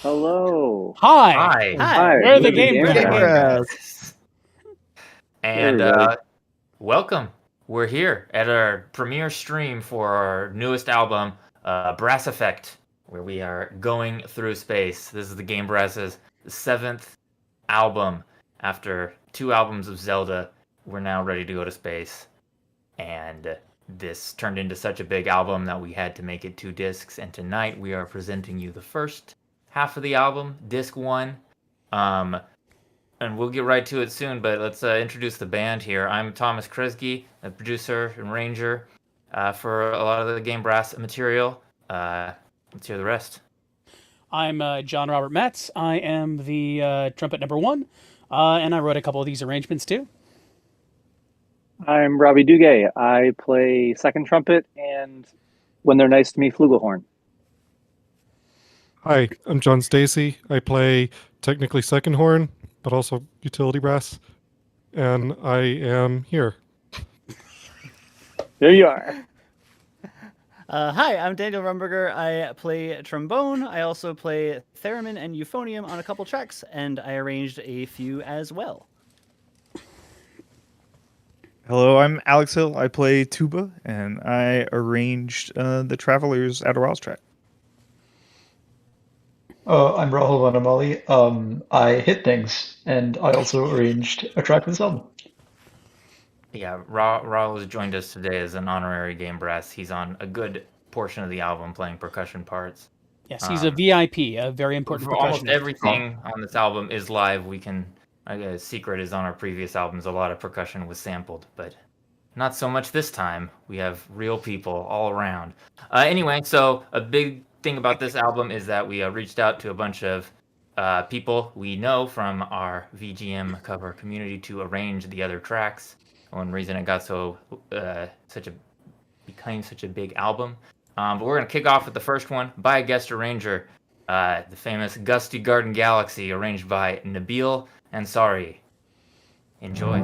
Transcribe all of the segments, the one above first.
Hello. Hi. Hi. Hi. We're the Game Game Brass. Brass. And Everybody. welcome. We're here at our premiere stream for our newest album, Brass Effect, where we are going through space. This is the Game Brass's 7th album. After 2 albums of Zelda, we're now ready to go to space. And this turned into such a big album that we had to make it 2 discs. And tonight we are presenting you the first half of the album, disc 1. And we'll get right to it soon, but let's introduce the band here. I'm Thomas Kresge, a producer and arranger for a lot of the Game Brass material. Let's hear the rest. I'm John Robert Matz. I am the trumpet number 1, and I wrote a couple of these arrangements too. I'm Robby Duguay. I play second trumpet and, when they're nice to me, flugelhorn. Hi, I'm JohnStacy. I play technically second horn, but also utility brass, and I am here. There you are. Hi, I'm Daniel Romberger. I play trombone. I also play theremin and euphonium on a couple tracks, and I arranged a few as well. Hello, I'm Alex Hill. I play tuba, and I arranged the Traveler's Outer Wilds track. I'm Rahul Vanamali. I hit things, and I also arranged a track for this album. Yeah, Raul has joined us today as an honorary Game Brass. He's on a good portion of the album playing percussion parts. Yes, he's a VIP, a very important For almost percussionist. everything on this album is live. We can, Secret is on our previous albums. A lot of percussion was sampled, but not so much this time. We have real people all around. Anyway, so a big thing about this album is that we reached out to a bunch of people we know from our VGM cover community to arrange the other tracks. One reason it got became such a big album. But we're gonna kick off with the first one by a guest arranger, the famous Gusty Garden Galaxy, arranged by Nabil Ansari. Enjoy.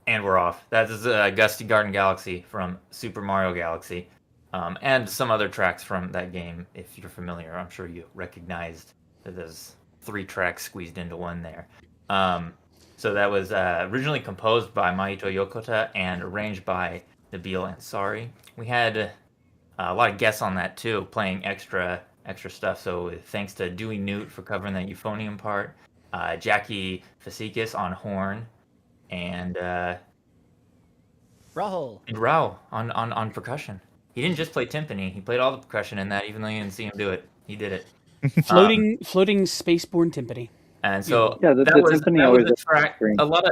And we're off. That is Gusty Garden Galaxy from Super Mario Galaxy, and some other tracks from that game. If you're familiar, I'm sure you recognized that there's 3 tracks squeezed into one there. So that was originally composed by Maito Yokota and arranged by Nabil Ansari. We had a lot of guests on that too, playing extra stuff. So thanks to Dewey Newt for covering that euphonium part, Jackie Fasikis on horn, and Rahul. Rao on percussion. He didn't just play timpani; he played all the percussion in that. Even though you didn't see him do it, he did it. Floating spaceborne timpani. And so Yeah, the timpani that always was the looks track. great. A lot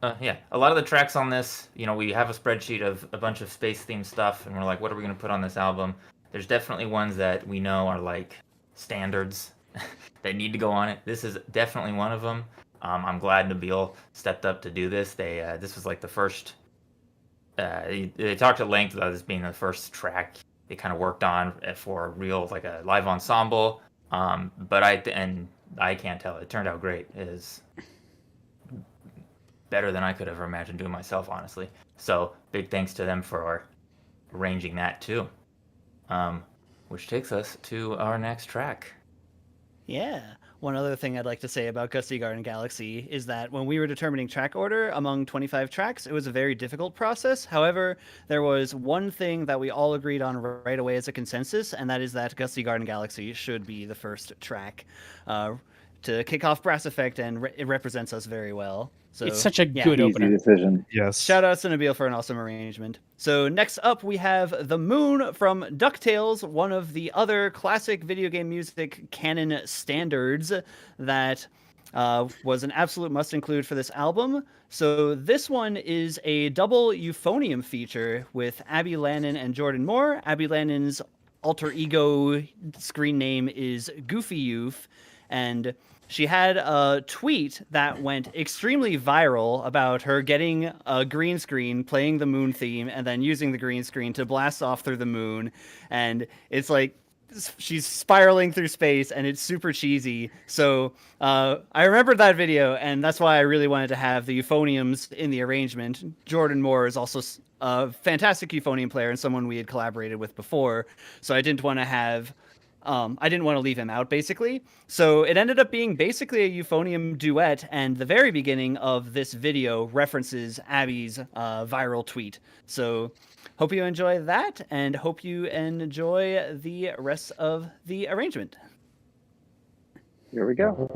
of the tracks on this. We have a spreadsheet of a bunch of space themed stuff, and we're like, what are we going to put on this album? There's definitely ones that we know are like standards that need to go on it. This is definitely one of them. I'm glad Nabil stepped up to do this. This was like the first. They talked at length about this being the first track they kind of worked on for real, like a live ensemble. But I can't tell. It turned out great. It is better than I could have imagined doing myself, honestly. So big thanks to them for arranging that too. Which takes us to our next track. Yeah. One other thing I'd like to say about Gusty Garden Galaxy is that when we were determining track order among 25 tracks, it was a very difficult process. However, there was one thing that we all agreed on right away as a consensus, and that is that Gusty Garden Galaxy should be the first track to kick off Brass Effect, and it represents us very well. So It's such a good Easy opener. decision. Yes. Shout outs to Nabil for an awesome arrangement. So next up we have The Moon from DuckTales, one of the other classic video game music canon standards that was an absolute must include for this album. So this one is a double euphonium feature with Abby Lannon and Jordan Moore. Abby Lannon's alter ego screen name is Goofy Youth, and she had a tweet that went extremely viral about her getting a green screen, playing the moon theme, and then using the green screen to blast off through the moon. And it's like she's spiraling through space, and it's super cheesy. So I remembered that video, and that's why I really wanted to have the euphoniums in the arrangement. Jordan Moore is also a fantastic euphonium player and someone we had collaborated with before, so I didn't want to have I didn't want to leave him out, basically. So it ended up being basically a euphonium duet, and the very beginning of this video references Abby's viral tweet. So hope you enjoy that, and hope you enjoy the rest of the arrangement. Here we go.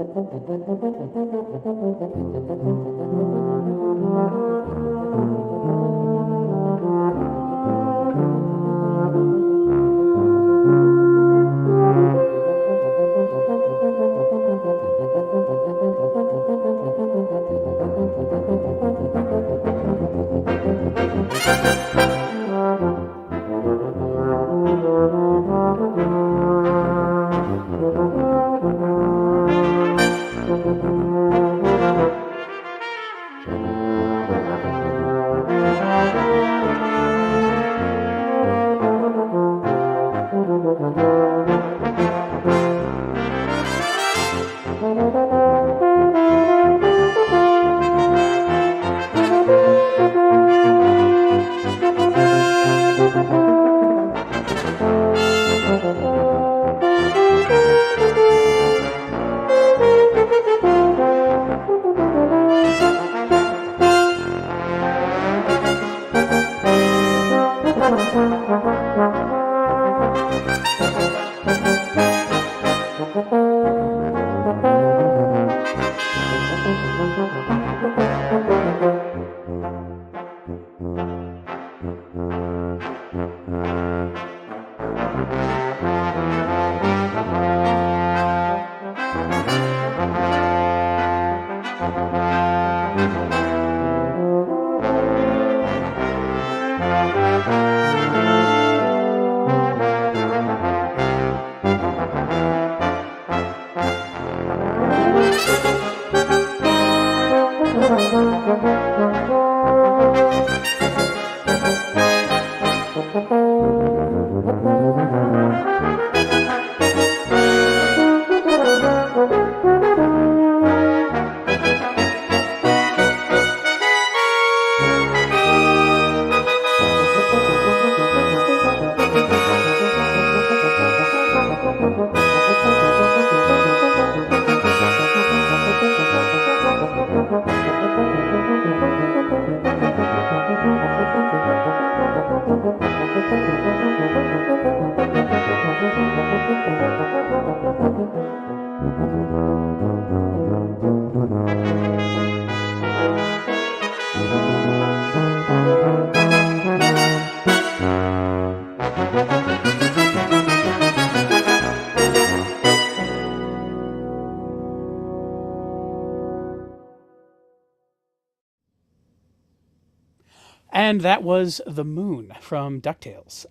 And that was The Moon from DuckTales.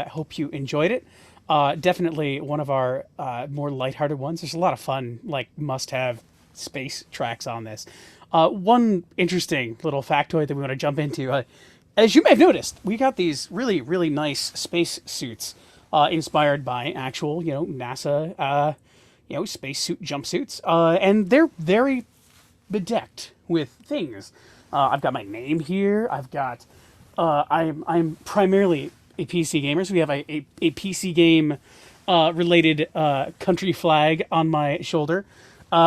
Hope you enjoyed it. Definitely one of our more lighthearted ones. There's a lot of fun, like, must-have space tracks on this. One interesting little factoid that we want to jump into. As you may have noticed, we got these really, really nice space suits inspired by actual, NASA, spacesuit jumpsuits. And they're very bedecked with things. I've got my name here. I've got. I'm primarily a PC gamer, so we have a PC game related country flag on my shoulder.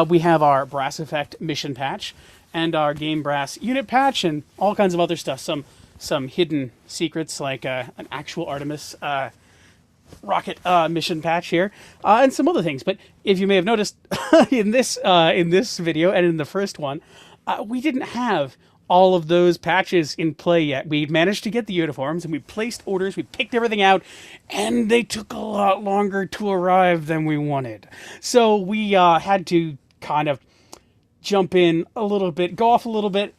We have our Brass Effect mission patch and our Game Brass unit patch and all kinds of other stuff. Some hidden secrets like an actual Artemis rocket mission patch here, and some other things. But if you may have noticed in this video and in the first one, we didn't have all of those patches in play yet. We managed to get the uniforms and we placed orders, we picked everything out, and they took a lot longer to arrive than we wanted. So we had to kind of jump in a little bit, go off a little bit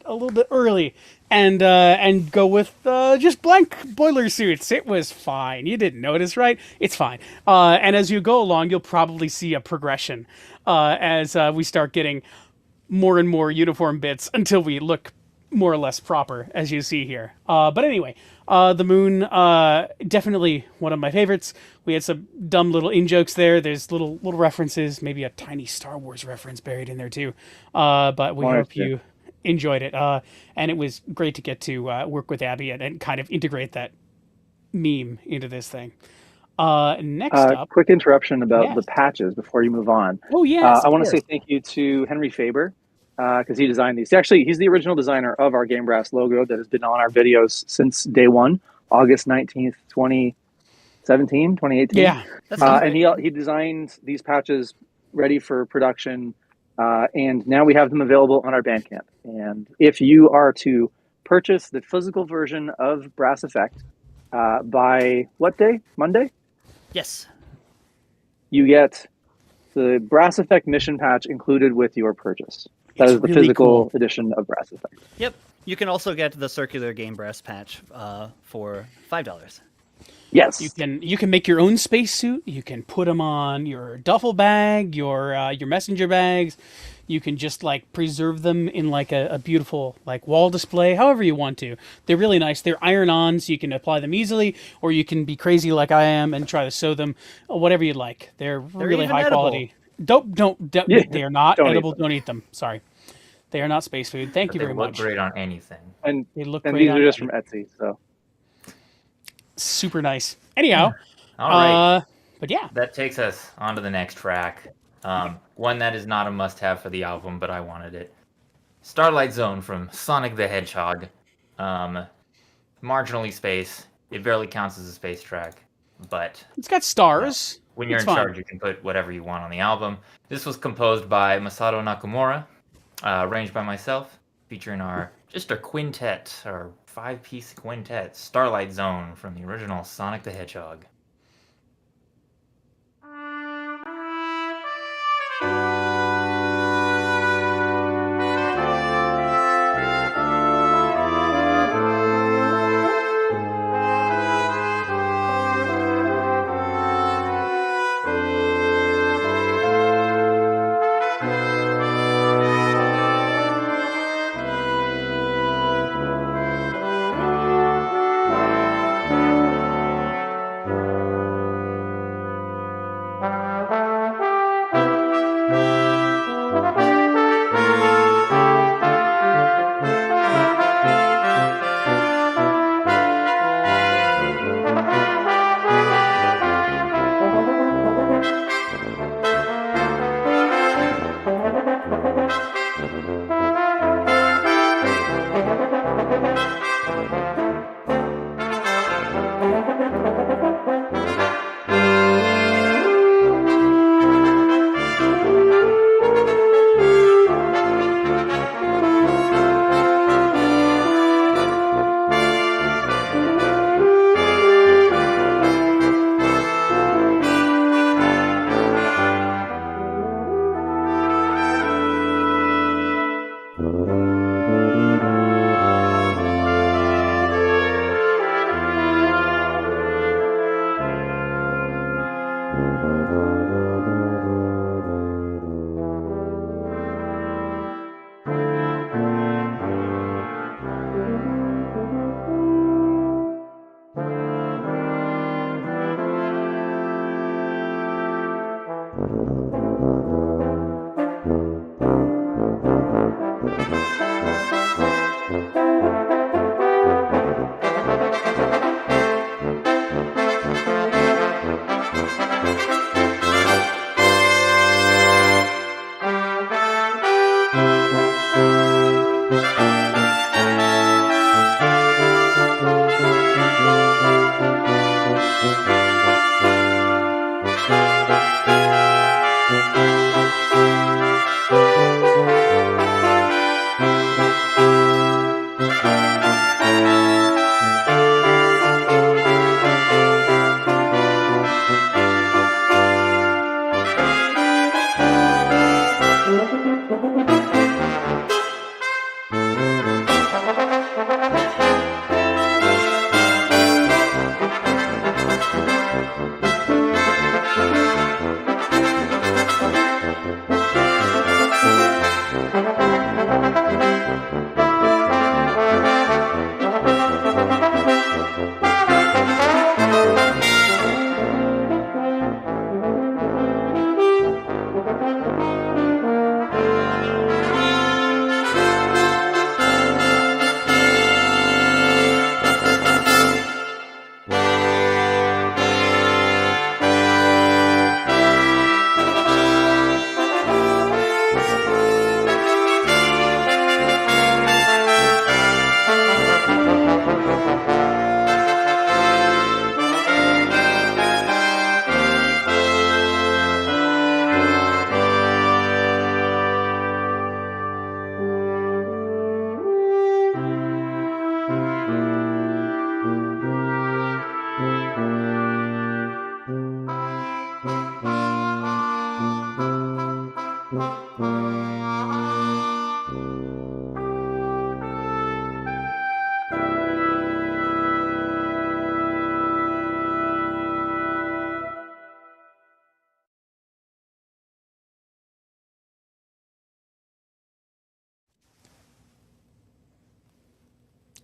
early, and go with just blank boiler suits. It was fine. You didn't notice, right? It's fine. And as you go along, you'll probably see a progression as we start getting more and more uniform bits until we look more or less proper, as you see here. But anyway, The Moon, definitely one of my favorites. We had some dumb little in-jokes there. There's little references, maybe a tiny Star Wars reference buried in there too. But we hope you enjoyed it. And it was great to get to work with Abby and kind of integrate that meme into this thing. Next up. Quick interruption about the Yes. patches before you move on. Oh, yes. I of want to say course. thank you to Henry Faber because he designed these. Actually, he's the original designer of our Game Brass logo that has been on our videos since day one, August 19th, 2017, 2018. Yeah. That sounds And right. he designed these patches ready for production. And now we have them available on our Bandcamp. And if you are to purchase the physical version of Brass Effect by what day? Monday? Yes. You get the Brass Effect mission patch included with your purchase. That It's is the really physical cool. edition of Brass Effect. Yep. You can also get the circular Game Brass patch for $5. Yes. You can make your own spacesuit. You can put them on your duffel bag, your messenger bags. You can just like preserve them in like a beautiful like wall display, however you want to. They're really nice. They're iron-on, so you can apply them easily, or you can be crazy like I am and try to sew them, whatever you'd like. They're really even high edible. quality. Don't Yeah. they are not Don't eat edible. them. Don't eat them. Sorry, they are not space food. Thank But you they very look much. great on anything. And They look and great these on are just me. from Etsy. So Super nice. Anyhow, All right. but yeah, That takes us on to the next track. One that is not a must-have for the album, but I wanted it. Starlight Zone from Sonic the Hedgehog. Marginally space. It barely counts as a space track, but it's got stars. when you're It's in fine. charge, you can put whatever you want on the album. This was composed by Masato Nakamura, arranged by myself, featuring our quintet, our 5-piece quintet, Starlight Zone from the original Sonic the Hedgehog.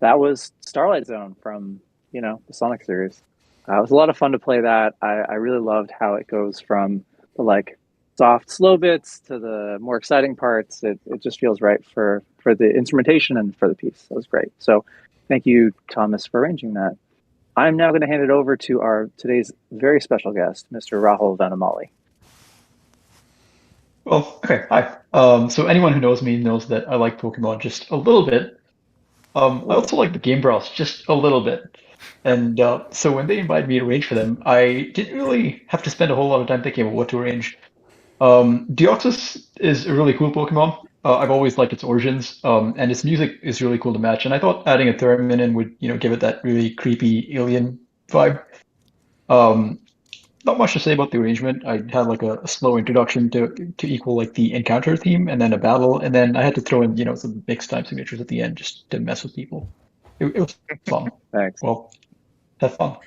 That was Starlight Zone from, the Sonic series. It was a lot of fun to play that. I really loved how it goes from the soft, slow bits to the more exciting parts. It just feels right for the instrumentation and for the piece. That was great. So thank you, Thomas, for arranging that. I'm now going to hand it over to our today's very special guest, Mr. Rahul Vanamali. Well, okay, hi. So anyone who knows me knows that I like Pokemon just a little bit. I also like the Game Bros just a little bit. And so when they invited me to arrange for them, I didn't really have to spend a whole lot of time thinking about what to arrange. Deoxys is a really cool Pokemon. I've always liked its origins, and its music is really cool to match. And I thought adding a theremin in would, give it that really creepy alien vibe. Not much to say about the arrangement. I had a slow introduction to equal the encounter theme, and then a battle, and then I had to throw in some mixed time signatures at the end just to mess with people. It was fun. Thanks. Well, have fun.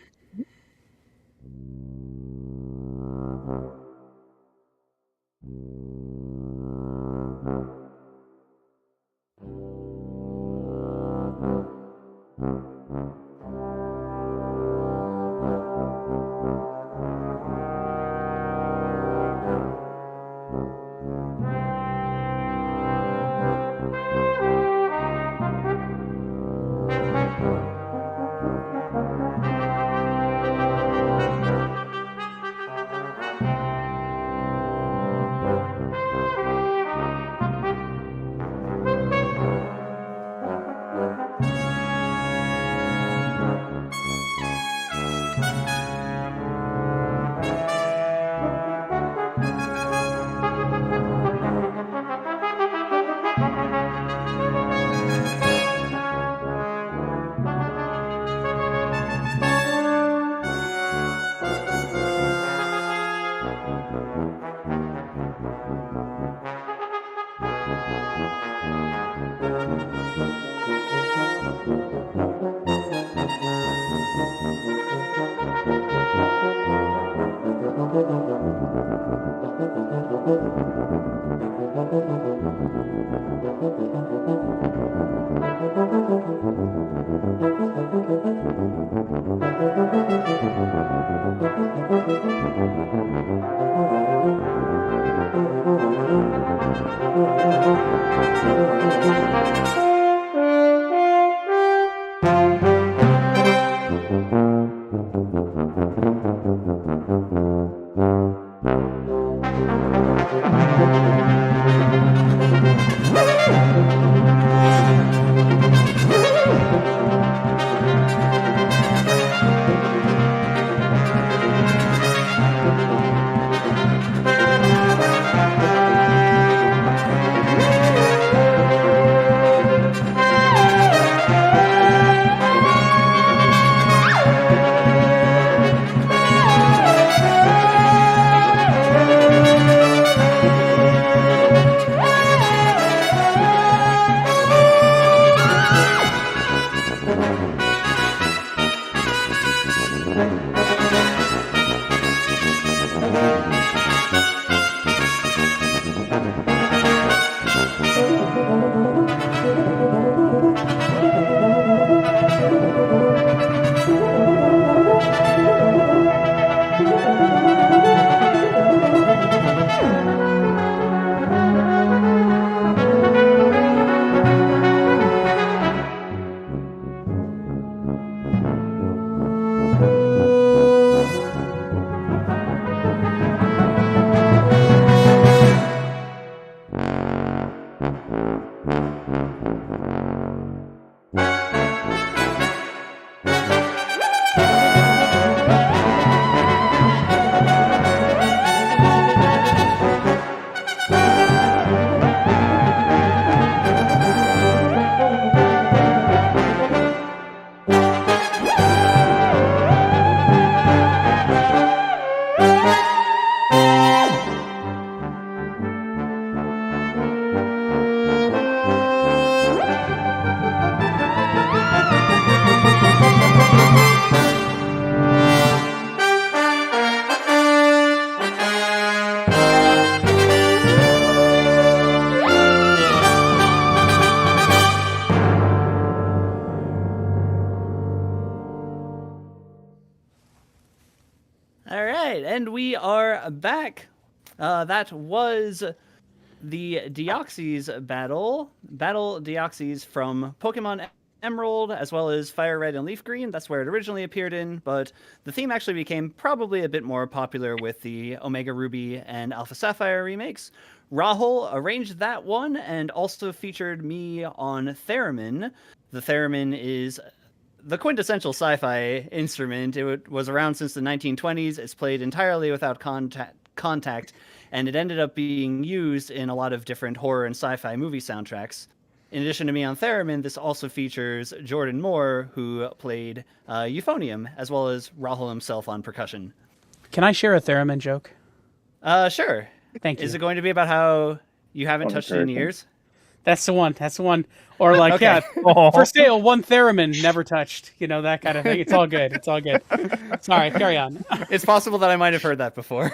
All right, and we are back. That was the Deoxys battle Deoxys from Pokemon Emerald, as well as Fire Red and Leaf Green. That's where it originally appeared in, but the theme actually became probably a bit more popular with the Omega Ruby and Alpha Sapphire remakes. Rahul arranged that one and also featured me on Theremin. The Theremin is the quintessential sci-fi instrument. It was around since the 1920s. It's played entirely without contact, and it ended up being used in a lot of different horror and sci-fi movie soundtracks. In addition to me on Theremin, this also features Jordan Moore, who played Euphonium, as well as Rahul himself on percussion. Can I share a theremin joke? Sure. Thank you. Is it going to be about how you haven't touched it in years? That's the one. That's the one. Or like, Okay. yeah, for sale, one theremin never touched. You know, that kind of thing. It's all good. It's all good. Sorry, carry on. It's possible that I might have heard that before.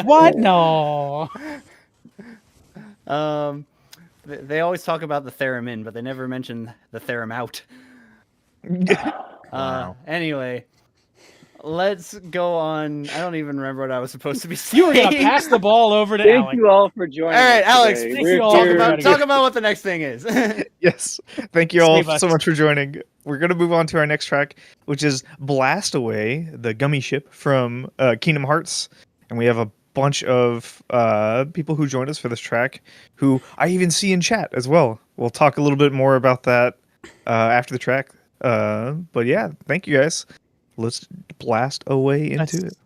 What? No. They always talk about the theremin, but they never mention the theremin out. Wow. Anyway, let's go on. I don't even remember what I was supposed to be saying. You were going to pass the ball over to Thank Alex. you all for joining. All right, us Alex, today. thank We're you all here- for talk about what the next thing is. Yes. Thank you all Save us. so much for joining. We're going to move on to our next track, which is Blast Away, the gummy ship from Kingdom Hearts. And we have a bunch of people who joined us for this track who I even see in chat as well. We'll talk a little bit more about that after the track. But yeah, thank you guys. Let's blast away into it.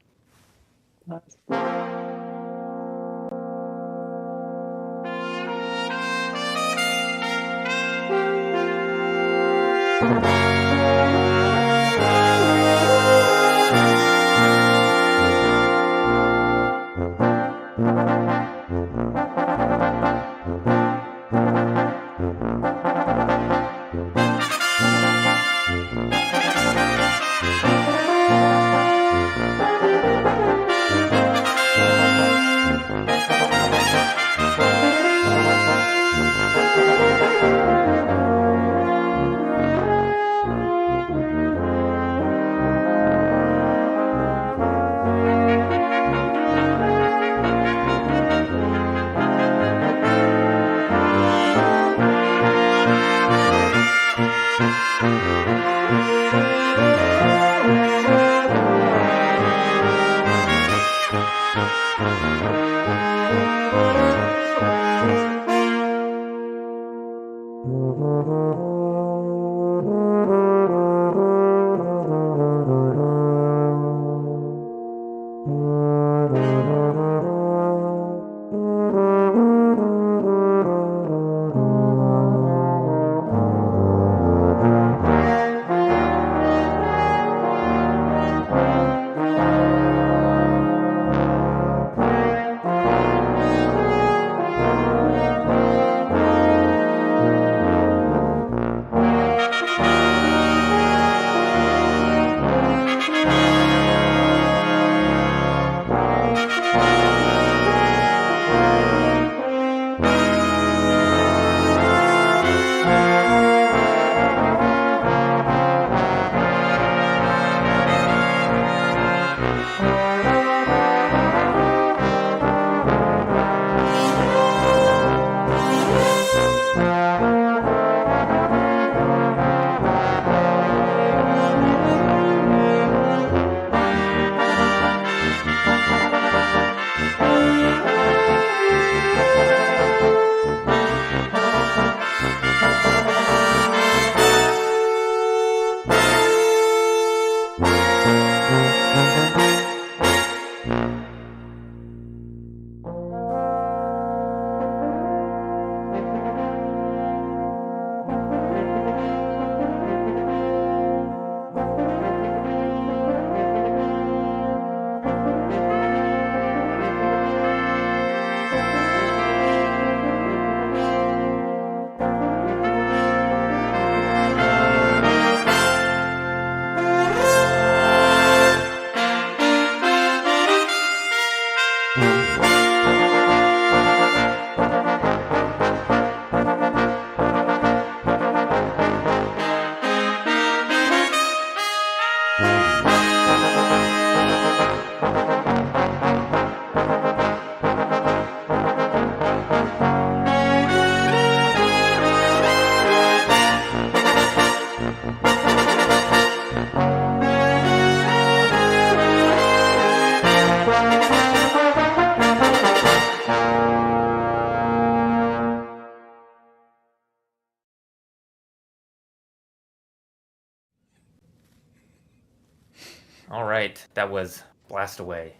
All right, that was Blast Away,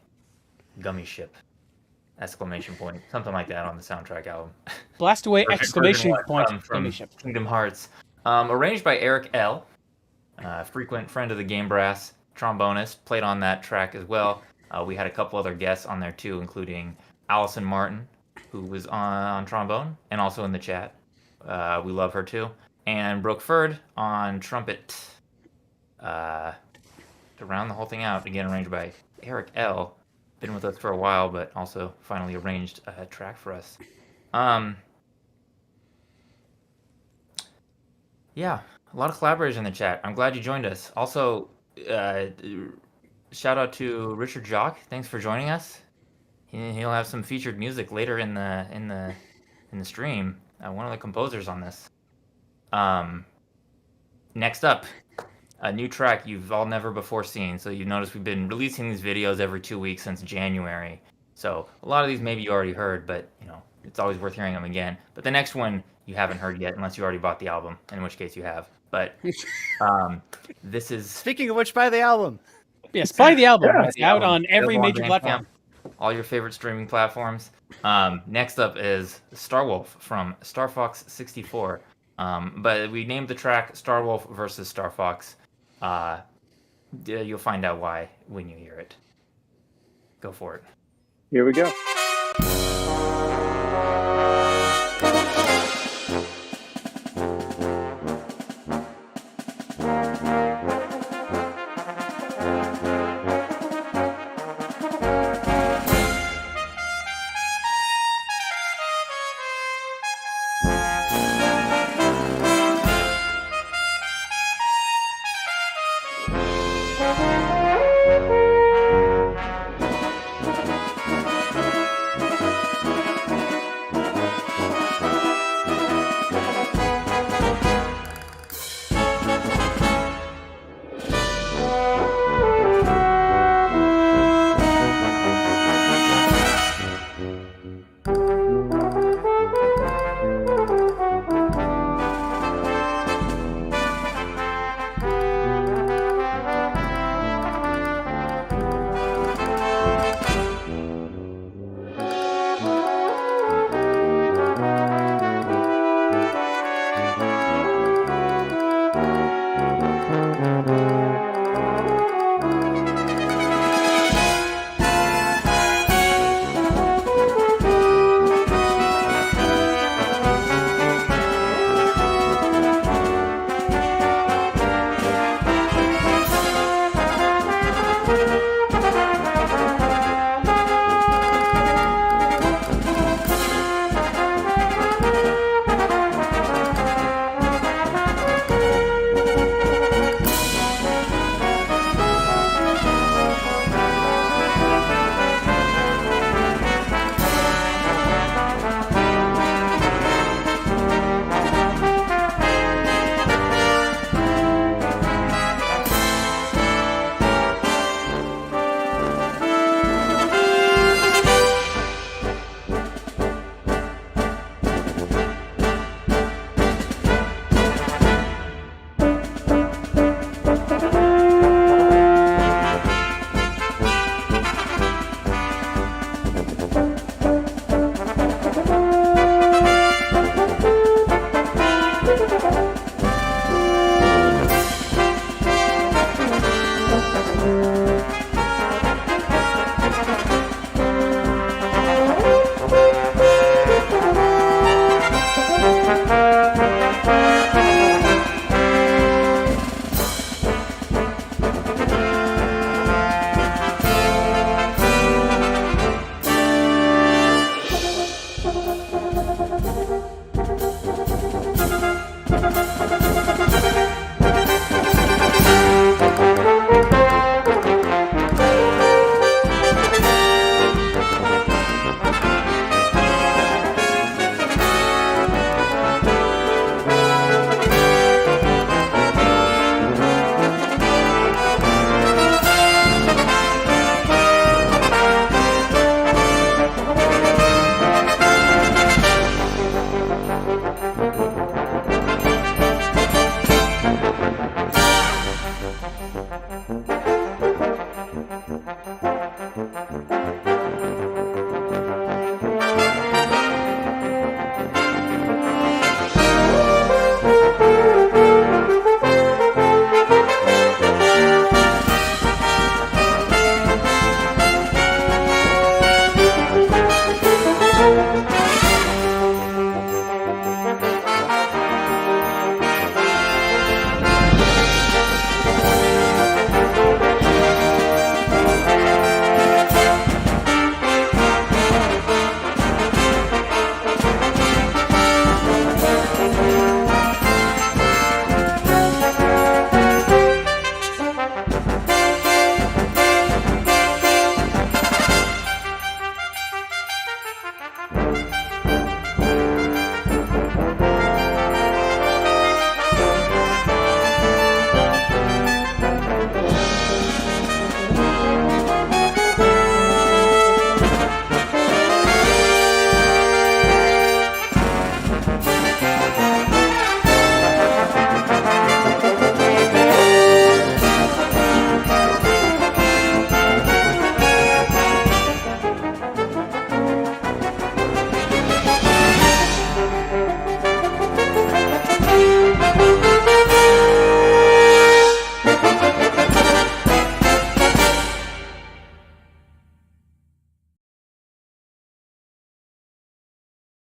Gummy Ship, exclamation point, something like that on the soundtrack album. Blast away! Version Exclamation one point! from Gummy ship. Kingdom Hearts, arranged by Eric L., frequent friend of the Game Brass, trombonist, played on that track as well. We had a couple other guests on there too, including Allison Martin, who was on trombone and also in the chat. We love her too. And Brooke Ferd on trumpet. To round the whole thing out, again arranged by Eric L. Been with us for a while, but also finally arranged a track for us. Yeah, a lot of collaborators in the chat. I'm glad you joined us. Also, shout out to Richard Jock. Thanks for joining us. He'll have some featured music later in the stream. One of the composers on this. Next up, a new track you've all never before seen. So you've noticed we've been releasing these videos every 2 weeks since January. So a lot of these maybe you already heard, but it's always worth hearing them again. But the next one you haven't heard yet, unless you already bought the album, in which case you have. But this is... Speaking of which, buy the album. Yes, buy the album. Yeah, It's out on every major platform. All your favorite streaming platforms. Next up is Starwolf from Star Fox 64. But we named the track Starwolf versus Star Fox. You'll find out why when you hear it. Go for it. Here we go.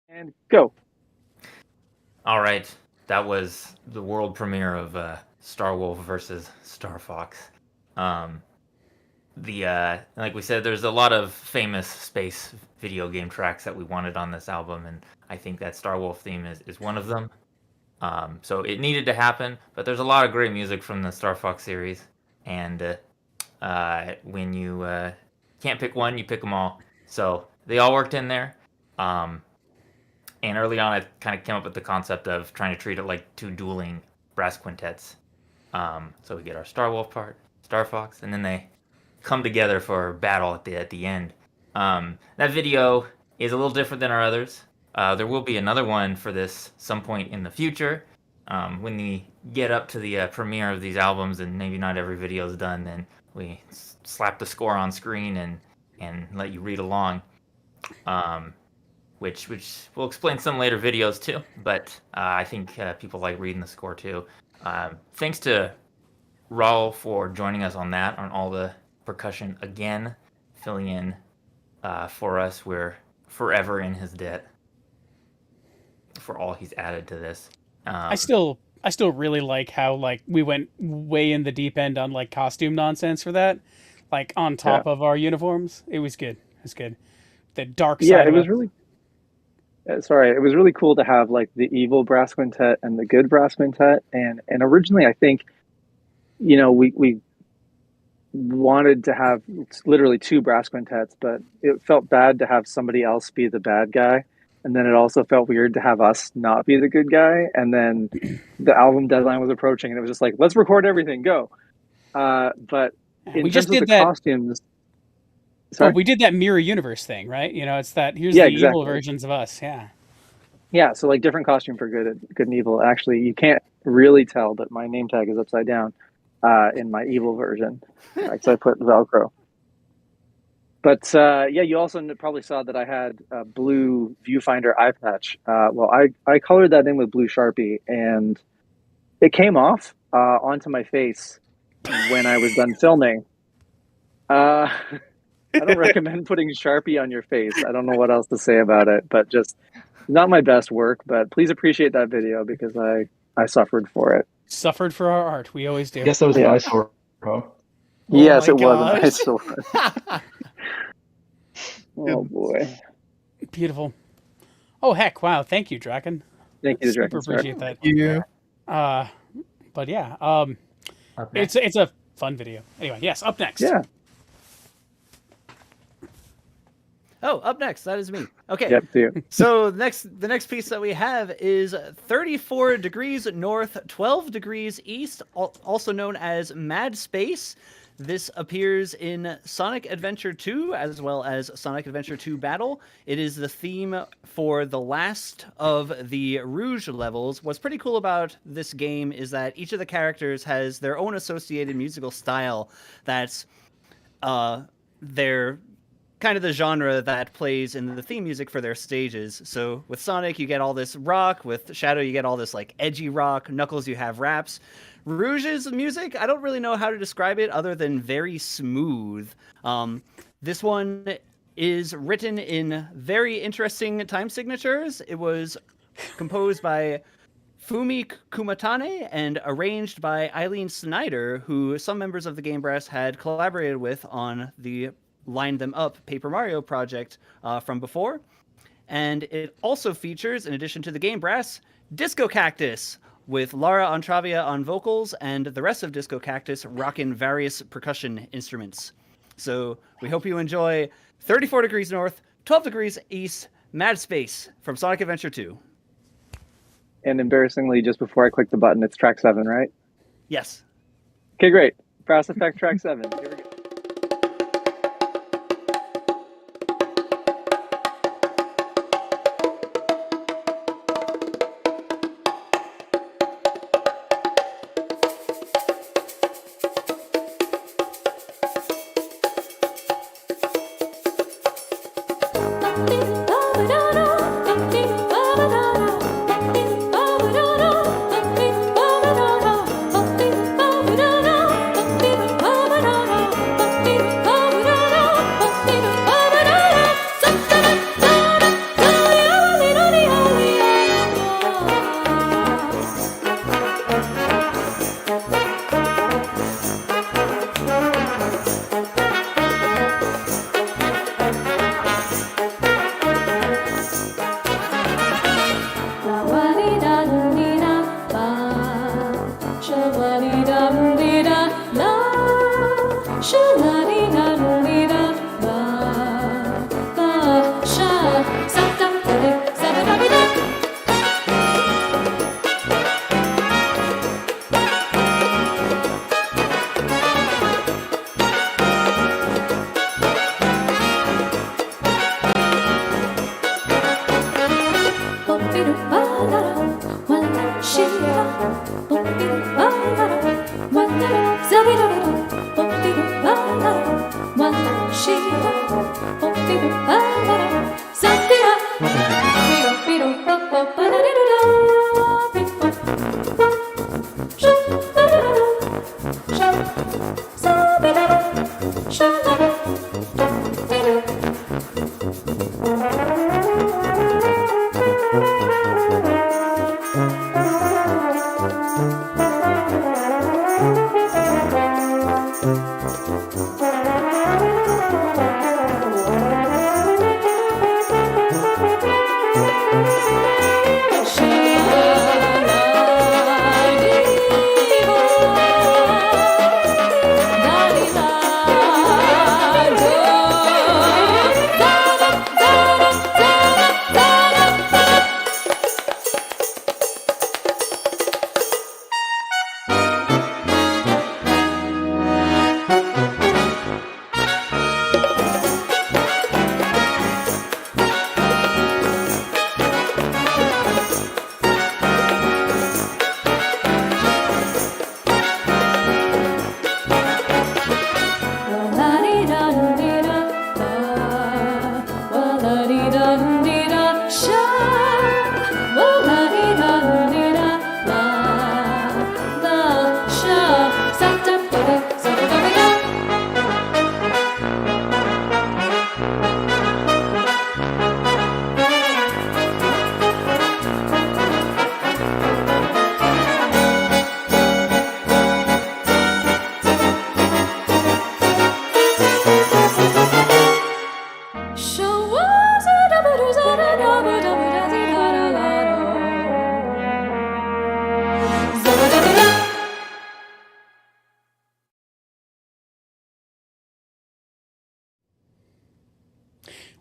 And go. All right, that was the world premiere of Star Wolf versus Star Fox. Like we said, there's a lot of famous space video game tracks that we wanted on this album, and I think that Star Wolf theme is one of them. So it needed to happen, but there's a lot of great music from the Star Fox series, and when you can't pick one, you pick them all. So they all worked in there. And early on, I kind of came up with the concept of trying to treat it like two dueling brass quintets. So we get our Star Wolf part, Star Fox, and then they come together for battle at the end. That video is a little different than our others. There will be another one for this some point in the future. When we get up to the premiere of these albums and maybe not every video is done, then we slap the score on screen and let you read along. Which we'll explain some later videos too, but I think people like reading the score too. Thanks to Raul for joining us on that, on all the percussion again, filling in for us. We're forever in his debt for all he's added to this. I still really like how like we went way in the deep end on like costume nonsense for that, like on top of our uniforms. It was good. It was good. The dark side. Yeah, it was really. Sorry, it was really cool to have like the evil brass quintet and the good brass quintet, and originally I think, you know, we wanted to have literally two brass quintets, but it felt bad to have somebody else be the bad guy, and then it also felt weird to have us not be the good guy, and then the album deadline was approaching, and it was just like, let's record everything, go. But in terms of the costumes. Sorry? Oh, we did that mirror universe thing, right? You know, it's that here's the evil versions of us. Yeah. Yeah, so like different costume for good and evil. Actually, you can't really tell, but my name tag is upside down in my evil version. So I put Velcro. But yeah, you also probably saw that I had a blue viewfinder eye patch. Well, I colored that in with blue Sharpie, and it came off onto my face when I was done filming. I don't recommend putting Sharpie on your face. I don't know what else to say about it, but just not my best work. But please appreciate that video because I suffered for it. Suffered for our art. We always do. I guess that was an eyesore. Yes, it was an eyesore. Oh boy. Beautiful. Oh heck! Wow. Thank you, Draken. Thank you, Draken. Super appreciate that. Yeah. But yeah. It's a fun video. Anyway, yes. Up next. Yeah. Oh, up next, that is me. Okay. Yep, see you. So the next piece that we have is 34 degrees north, 12 degrees east, also known as Mad Space. This appears in Sonic Adventure 2 as well as Sonic Adventure 2 Battle. It is the theme for the last of the Rouge levels. What's pretty cool about this game is that each of the characters has their own associated musical style that's their kind of the genre that plays in the theme music for their stages. So with Sonic, you get all this rock. With Shadow, you get all this like edgy rock. Knuckles, you have raps. Rouge's music, I don't really know how to describe it other than very smooth. This one is written in very interesting time signatures. It was composed by Fumi Kumatane and arranged by Eileen Snyder, who some members of the Game Brass had collaborated with on the Line Them Up Paper Mario project from before. And it also features, in addition to the Game Brass, Disco Cactus, with Lara Ontravia on vocals and the rest of Disco Cactus rocking various percussion instruments. So we hope you enjoy 34 degrees north, 12 degrees east, Mad Space from Sonic Adventure 2. And embarrassingly, just before I click the button, it's track 7, right? Yes. Okay, great. Brass Effect track 7. Here we go.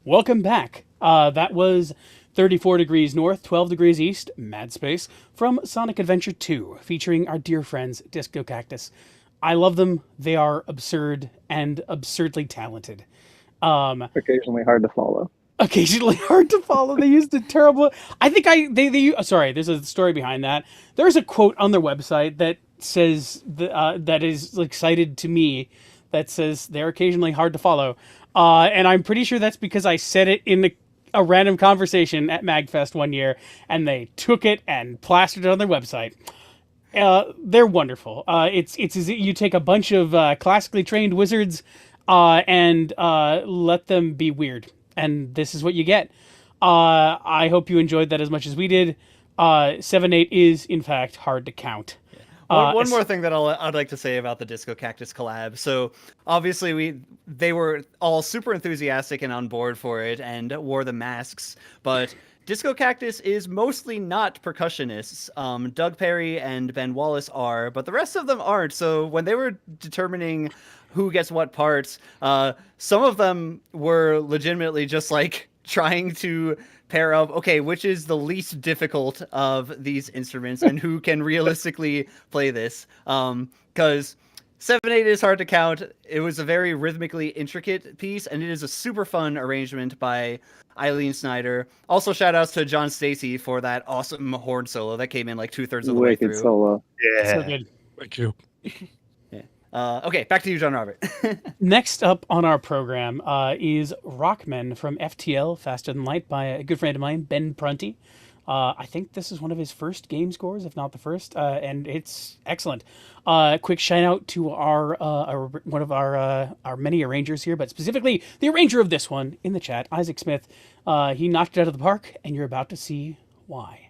Welcome back. That was 34 degrees north, 12 degrees east, Mad Space, from Sonic Adventure 2, featuring our dear friends Disco Cactus. I love them. They are absurd and absurdly talented. Occasionally hard to follow. Occasionally hard to follow. They used a terrible. I think sorry. There's a story behind that. There's a quote on their website that says that is like cited to me that says they're occasionally hard to follow. And I'm pretty sure that's because I said it in a random conversation at MagFest one year, and they took it and plastered it on their website. They're wonderful. It's as you take a bunch of classically trained wizards and let them be weird, and this is what you get. I hope you enjoyed that as much as we did. 7/8 is in fact hard to count. One more thing that I'd like to say about the Disco Cactus collab. So obviously they were all super enthusiastic and on board for it and wore the masks, but Disco Cactus is mostly not percussionists. Doug Perry and Ben Wallace are, but the rest of them aren't. So when they were determining who gets what parts, some of them were legitimately just like trying to pair up, okay, which is the least difficult of these instruments and who can realistically play this. Because 7/8 is hard to count. It was a very rhythmically intricate piece, and it is a super fun arrangement by Eileen Snyder. Also, shout outs to JohnStacy for that awesome horn solo that came in like 2/3 of the way Wicked through. solo. Yeah. So good. Thank you. Okay, back to you, John Robert. Next up on our program is Rockman from FTL, Faster Than Light, by a good friend of mine, Ben Prunty. I think this is one of his first game scores, if not the first, and it's excellent. Quick shout out to one of our many arrangers here, but specifically the arranger of this one in the chat, Isaac Smith. He knocked it out of the park, and you're about to see why.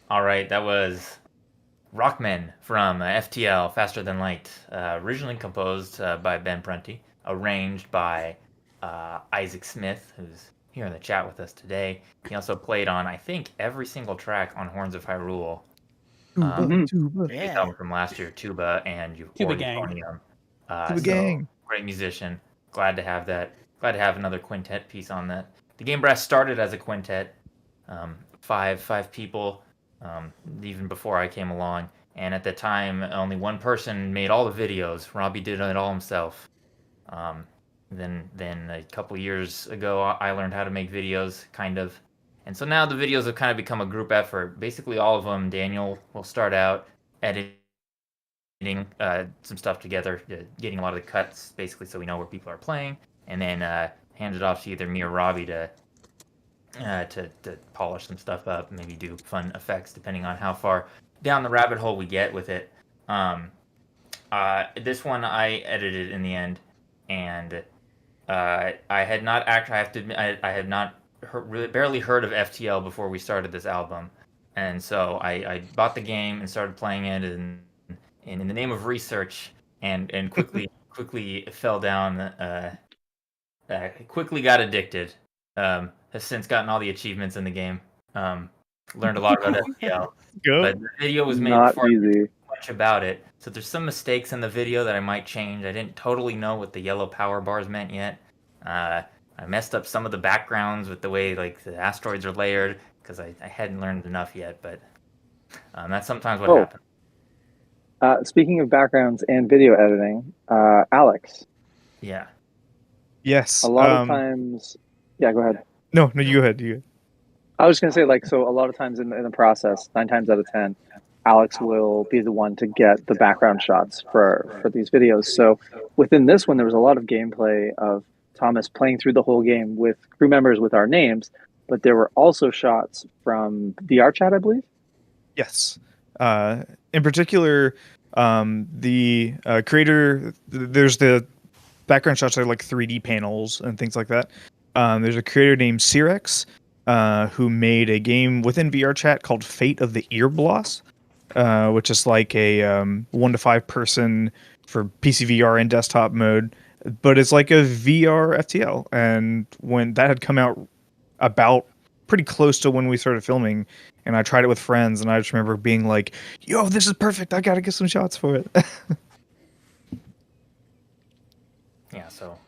All right, that was Rockman from FTL, Faster Than Light, originally composed by Ben Prunty, arranged by Isaac Smith, who's here in the chat with us today. He also played on, I think, every single track on Horns of Hyrule. Tuba. His album from last year, Tuba and Tuba or Gang. Euphonium. Tuba Gang. Great musician. Glad to have that. Glad to have another quintet piece on that. The Game Brass started as a quintet, five people, even before I came along. And at the time, only one person made all the videos. Robby did it all himself. Then a couple years ago, I learned how to make videos, kind of. And so now the videos have kind of become a group effort. Basically, all of them, Daniel will start out editing some stuff together, getting a lot of the cuts, basically, so we know where people are playing, and then hand it off to either me or Robby to polish some stuff up, maybe do fun effects, depending on how far down the rabbit hole we get with it. This one I edited in the end, and I had not I have to admit, I had not barely heard of FTL before we started this album, and so I bought the game and started playing it, and in the name of research, and quickly fell down, quickly got addicted. Has since gotten all the achievements in the game. Learned a lot about FTL. Go. But the video was made Not before I knew easy. much about it, so there's some mistakes in the video that I might change. I didn't totally know what the yellow power bars meant yet. I messed up some of the backgrounds with the way like the asteroids are layered because I hadn't learned enough yet. But that's sometimes what happens. Speaking of backgrounds and video editing, Alex, Yeah. Yes. a lot of times. Yeah, go ahead. No, you go ahead. You. I was going to say, like, so a lot of times in the process, 9 times out of 10, Alex will be the one to get the background shots for these videos. So within this one, there was a lot of gameplay of Thomas playing through the whole game with crew members with our names, but there were also shots from VR chat, I believe. Yes. In particular, the creator, there's the background shots are like 3D panels and things like that. There's a creator named Cyrex, who made a game within VR chat called Fate of the Earbloss, which is like a 1 to 5 person for PC VR and desktop mode, but it's like a VR FTL. And when that had come out about pretty close to when we started filming, and I tried it with friends, and I just remember being like, yo, this is perfect. I got to get some shots for it. Yeah, so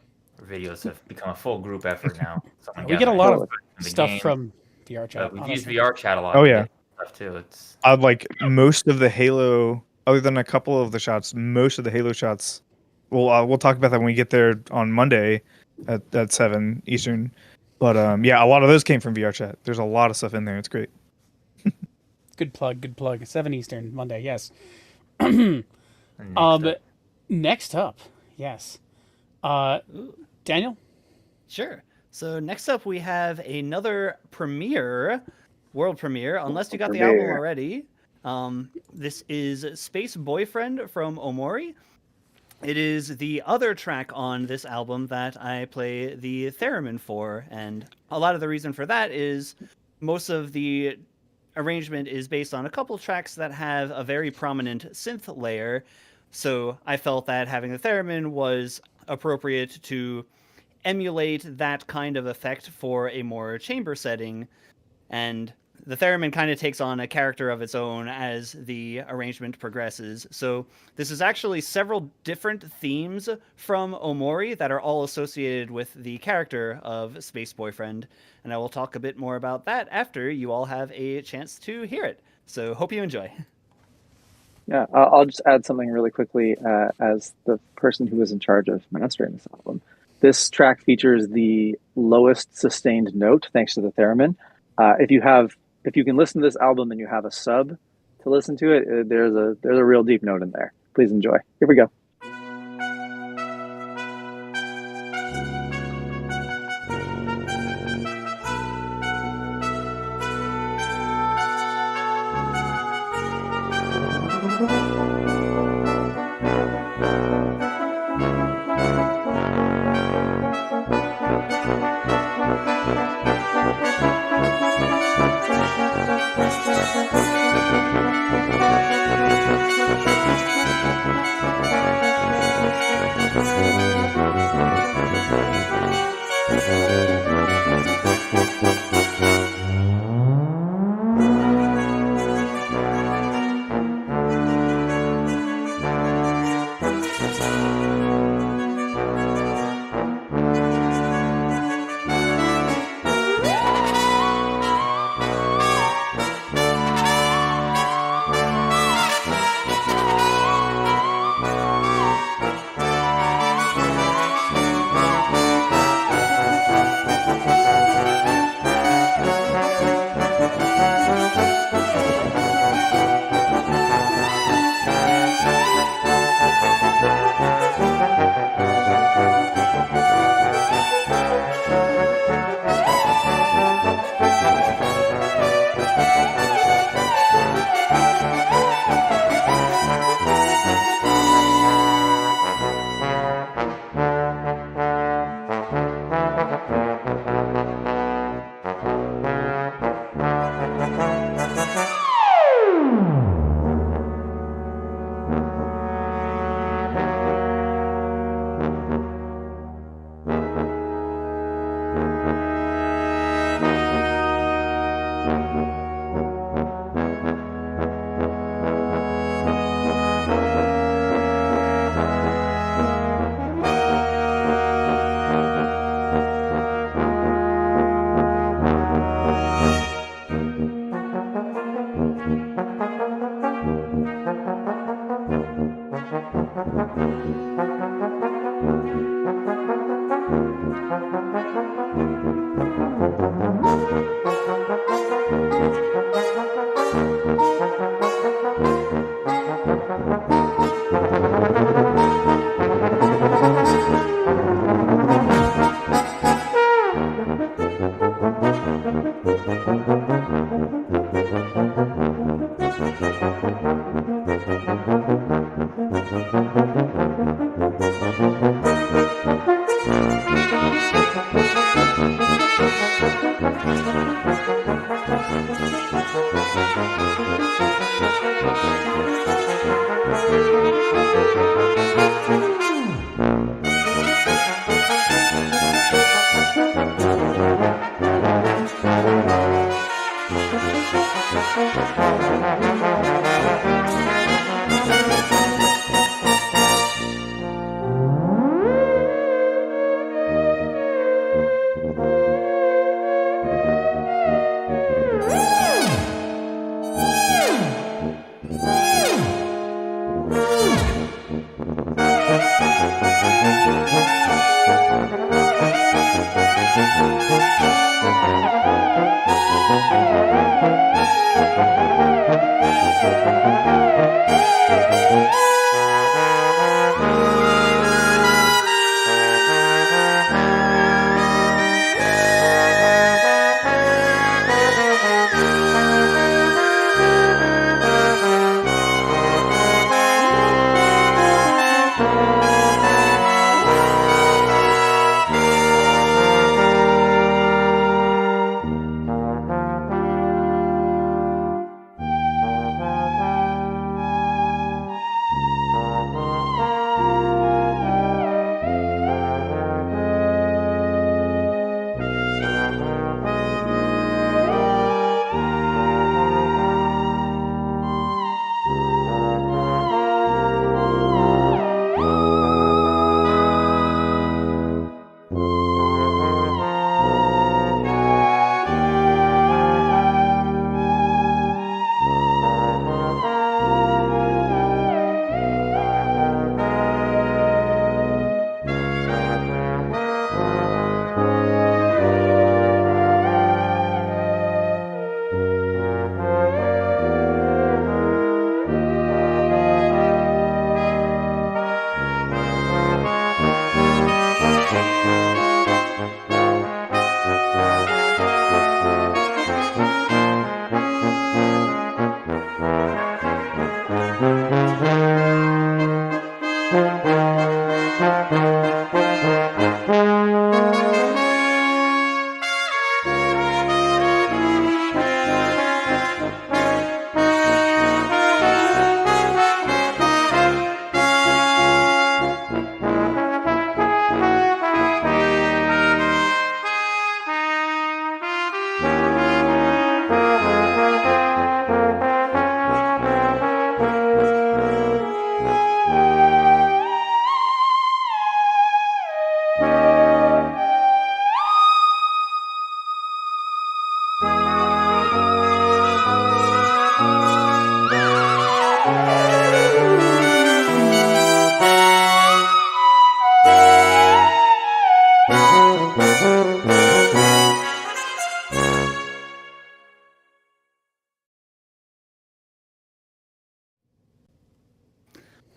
videos have become a full group effort now. We get a lot of stuff from VR chat. We've used VR chat a lot. Oh, to yeah. get stuff too. It's Like most of the Halo, other than a couple of the shots, most of the Halo shots, we'll talk about that when we get there on Monday at 7 Eastern. But yeah, a lot of those came from VR chat. There's a lot of stuff in there. It's great. Good plug. 7 Eastern, Monday, yes. next up. Yes. Daniel? Sure. So next up we have another world premiere, unless you got the album already. This is Space Boyfriend from Omori. It is the other track on this album that I play the theremin for, and a lot of the reason for that is most of the arrangement is based on a couple tracks that have a very prominent synth layer, so I felt that having the theremin was appropriate to emulate that kind of effect for a more chamber setting. And the theremin kind of takes on a character of its own as the arrangement progresses. So this is actually several different themes from Omori that are all associated with the character of Space Boyfriend. And I will talk a bit more about that after you all have a chance to hear it. So hope you enjoy. Yeah, I'll just add something really quickly as the person who was in charge of mastering this album. This track features the lowest sustained note thanks to the theremin. If you can listen to this album and you have a sub to listen to it, there's a real deep note in there. Please enjoy. Here we go.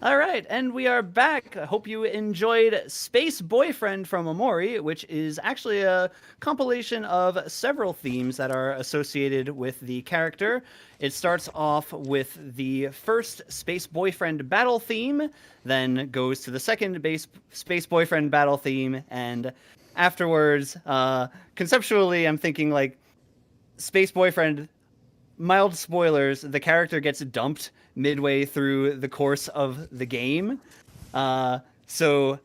All right, and we are back. I hope you enjoyed Space Boyfriend from Omori, which is actually a compilation of several themes that are associated with the character. It starts off with the first Space Boyfriend battle theme, then goes to the second Space Boyfriend battle theme, and afterwards, conceptually, I'm thinking like Space Boyfriend, mild spoilers, the character gets dumped midway through the course of the game. So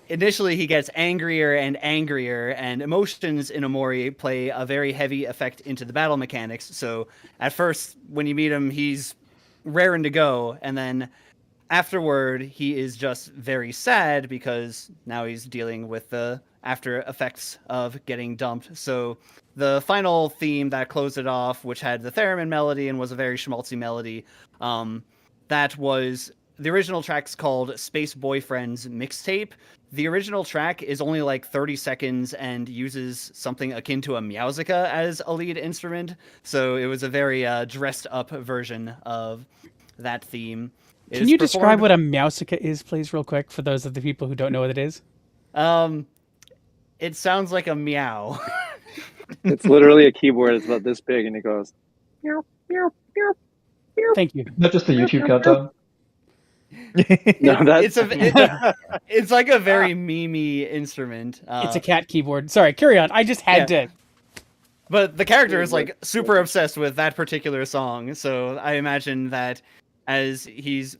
initially he gets angrier and angrier, and emotions in Omori play a very heavy effect into the battle mechanics. So at first, when you meet him, he's raring to go, and then afterward, he is just very sad because now he's dealing with the after effects of getting dumped. So the final theme that closed it off, which had the theremin melody and was a very schmaltzy melody, that was the original track's called Space Boyfriend's Mixtape. The original track is only like 30 seconds and uses something akin to a meowsika as a lead instrument. So it was a very dressed up version of that theme. Can you describe what a meowsika is, please, real quick, for those of the people who don't know what it is? It sounds like a meow. It's literally a keyboard. It's about this big, and it goes meow, meow, meow, meow. Thank you. Not just the YouTube countdown. No, that's It's like a very memey instrument. It's a cat keyboard. Sorry, carry on. I just had to. But the character is like super obsessed with that particular song, so I imagine that as he's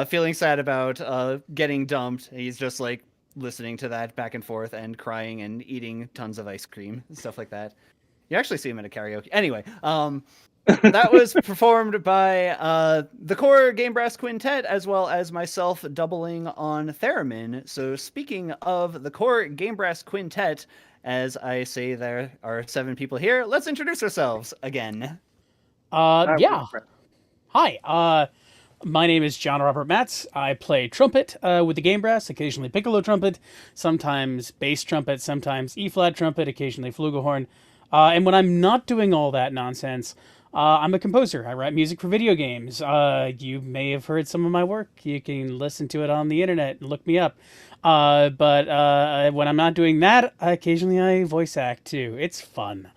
feeling sad about getting dumped, he's just like listening to that back and forth and crying and eating tons of ice cream and stuff like that. You actually see him at a karaoke. Anyway, that was performed by the core Game Brass Quintet, as well as myself doubling on theremin. So speaking of the core Game Brass Quintet, as I say, there are 7 people here. Let's introduce ourselves again. Yeah. Hi. My name is John Robert Matz. I play trumpet with the Game Brass, occasionally piccolo trumpet, sometimes bass trumpet, sometimes E-flat trumpet, occasionally flugelhorn. And when I'm not doing all that nonsense, I'm a composer. I write music for video games. You may have heard some of my work. You can listen to it on the internet and look me up. But when I'm not doing that, occasionally I voice act too. It's fun.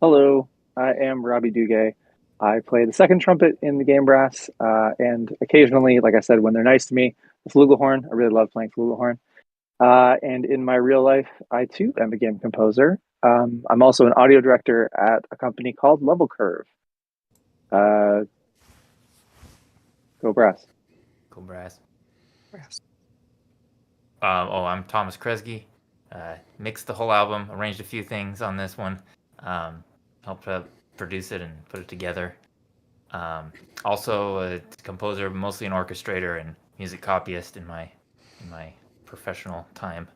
Hello, I am Robby Duguay. I play the second trumpet in the Game Brass, and occasionally, like I said, when they're nice to me, the flugelhorn. I really love playing flugelhorn. And in my real life, I too am a game composer. I'm also an audio director at a company called Level Curve. Go Brass. Go Brass. I'm Thomas Kresge. Mixed the whole album, arranged a few things on this one, helped produce it and put it together. Also a composer, mostly an orchestrator and music copyist in my professional time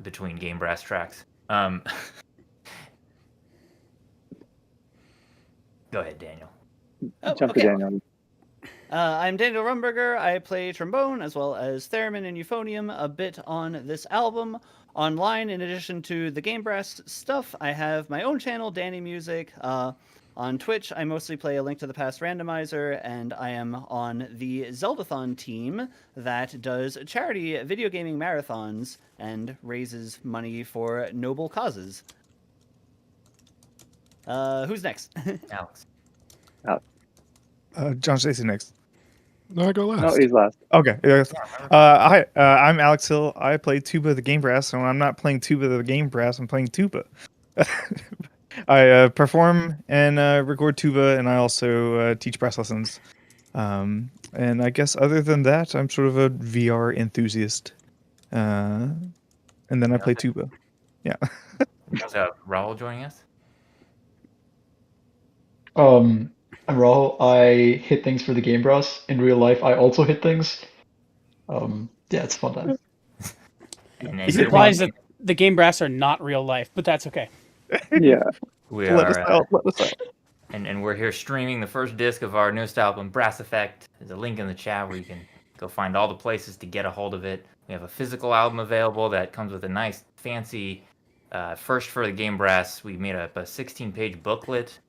between Game Brass tracks. Go ahead, Daniel. Jump to Daniel. I'm Daniel Romberger. I play trombone as well as theremin and euphonium a bit on this album. Online, in addition to the Game Brass stuff, I have my own channel, DannyMusic. On Twitch, I mostly play A Link to the Past randomizer, and I am on the Zeldathon team that does charity video gaming marathons and raises money for noble causes. Who's next? Alex. JohnStacy next. No, I go last. No, he's last. Okay. Yes. Hi, I'm Alex Hill. I play tuba the Game Brass, and when I'm not playing tuba the Game Brass, I'm playing tuba. I perform and record tuba, and I also teach brass lessons. And I guess other than that, I'm sort of a VR enthusiast. And then I play tuba. Yeah. So, Raul joining us? I'm Rahul. I hit things for the Game Brass. In real life, I also hit things. Yeah, it's fun time. It implies that the Game Brass are not real life, but that's okay. Yeah. We Let are, us out. and we're here streaming the first disc of our newest album, Brass Effect. There's a link in the chat where you can go find all the places to get a hold of it. We have a physical album available that comes with a nice, fancy, first for the Game Brass. We made up a 16-page booklet.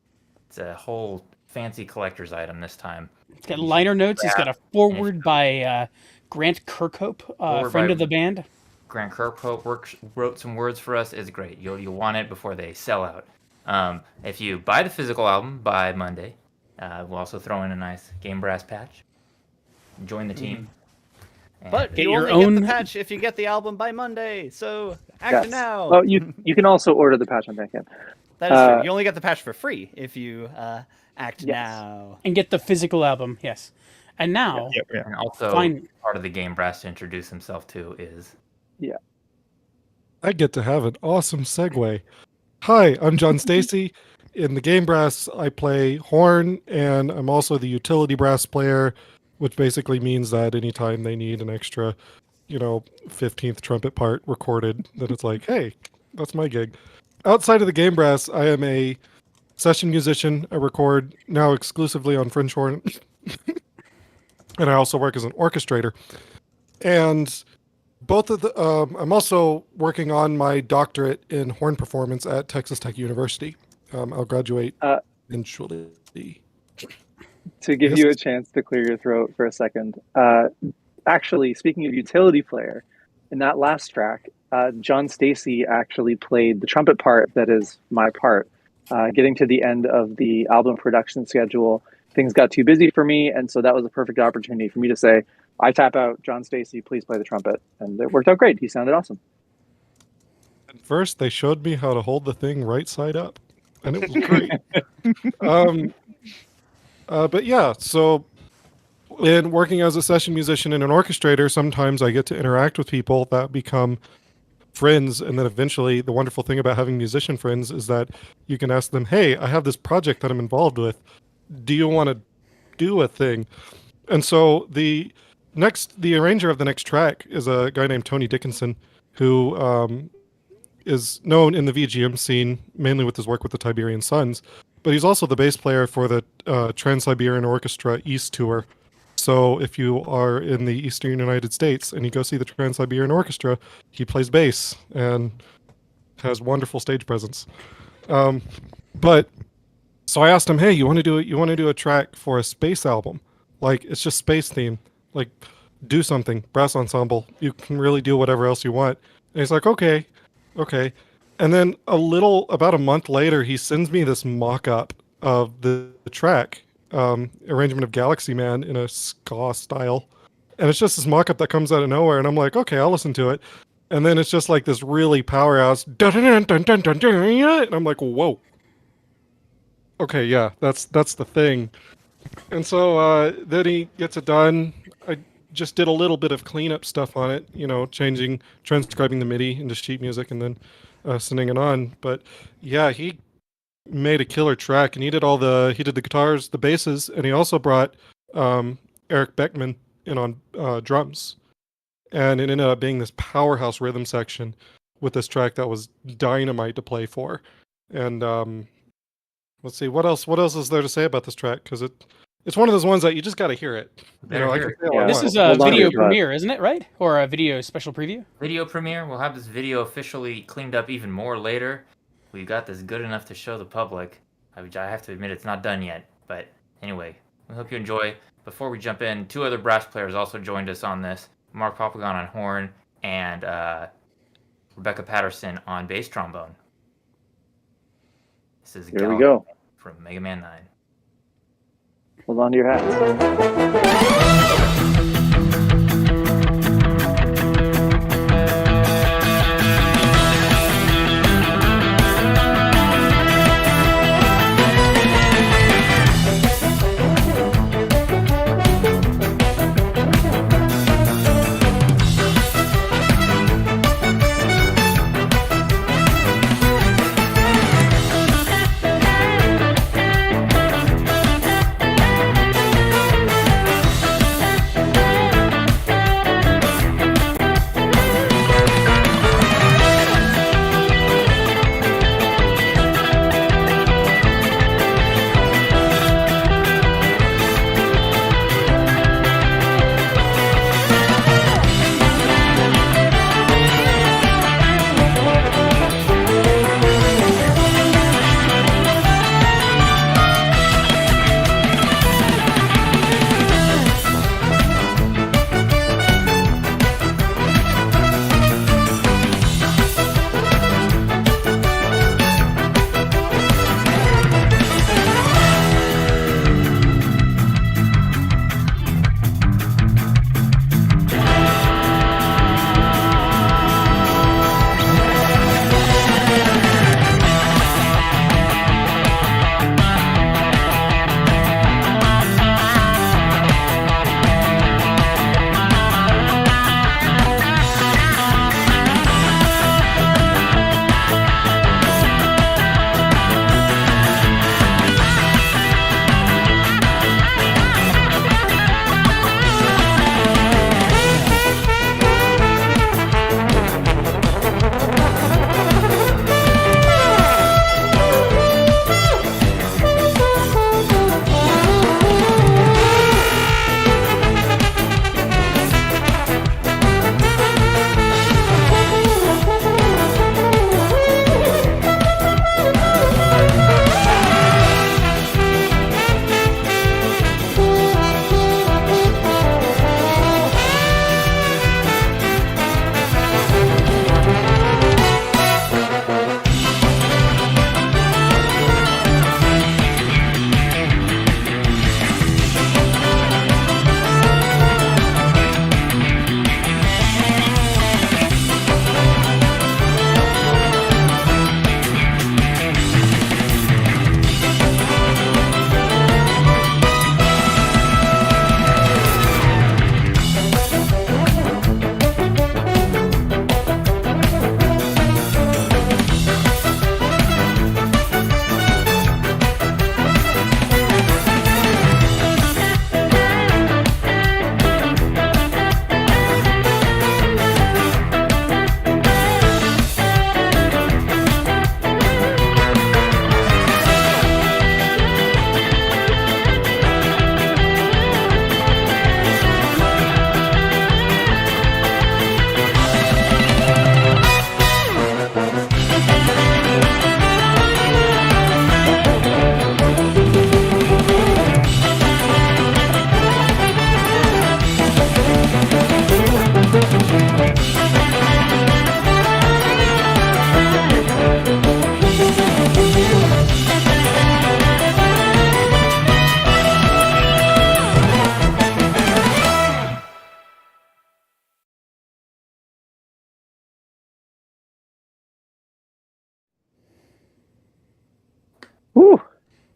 It's a whole fancy collector's item this time. It's got liner notes. It's got a foreword by Grant Kirkhope, friend of the band. Grant Kirkhope wrote some words for us. It's great. You'll want it before they sell out. If you buy the physical album by Monday, we'll also throw in a nice Game Brass patch. Join the team. But Get you your only own- get the patch if you get the album by Monday. So act Yes. now. Well, you can also order the patch on Bandcamp. That is true. You only get the patch for free if you act Yes. now. And get the physical album, yes. And now, Yeah. And also, Fine. part of the Game Brass to introduce himself to is... I get to have an awesome segue. Hi, I'm JohnStacy. In the Game Brass, I play horn, and I'm also the utility brass player, which basically means that anytime they need an extra, 15th trumpet part recorded, then it's like, hey, that's my gig. Outside of the Game Brass, I am a session musician. I record now exclusively on French horn, and I also work as an orchestrator. And both of the, I'm also working on my doctorate in horn performance at Texas Tech University. I'll graduate eventually. To give Yes. you a chance to clear your throat for a second. Actually, speaking of utility player, in that last track, JohnStacy actually played the trumpet part that is my part. Getting to the end of the album production schedule, things got too busy for me, and so that was a perfect opportunity for me to say, I tap out, JohnStacy, please play the trumpet. And it worked out great. He sounded awesome. At first, they showed me how to hold the thing right side up, and it was great. But yeah, so in working as a session musician and an orchestrator, sometimes I get to interact with people that become friends, and then eventually the wonderful thing about having musician friends is that you can ask them, hey, I have this project that I'm involved with. Do you want to do a thing? And so the arranger of the next track is a guy named Tony Dickinson, who is known in the VGM scene mainly with his work with the Tiberian Sons, but he's also the bass player for the Trans-Siberian Orchestra East Tour. So if you are in the Eastern United States and you go see the Trans-Siberian Orchestra, he plays bass and has wonderful stage presence. But so I asked him, hey, you want to do a track for a space album? Like, it's just space theme. Like, do something. Brass ensemble. You can really do whatever else you want. And he's like, okay. And then about a month later, he sends me this mock-up of the track, arrangement of Galaxy Man in a ska style. And it's just this mock-up that comes out of nowhere. And I'm like, okay, I'll listen to it. And then it's just like this really powerhouse, and I'm like, whoa. Okay, yeah, that's the thing. And so then he gets it done. I just did a little bit of cleanup stuff on it, transcribing the MIDI into sheet music and then sending it on. But yeah, he made a killer track, and he did the guitars, the basses, and he also brought Eric Beckman in on drums. And it ended up being this powerhouse rhythm section with this track that was dynamite to play for. And let's see, what else is there to say about this track? Because it's one of those ones that you just got to hear it. I can say all I This want. is a Hold on video to your premiere, isn't it? Right? Or a video special preview? Video premiere. We'll have this video officially cleaned up even more later. We got this good enough to show the public. I have to admit it's not done yet. But anyway, we hope you enjoy. Before we jump in, 2 other brass players also joined us on this. Mark Popogon on horn and Rebecca Patterson on bass trombone. This is Here we go. from Mega Man 9. Hold on to your hats.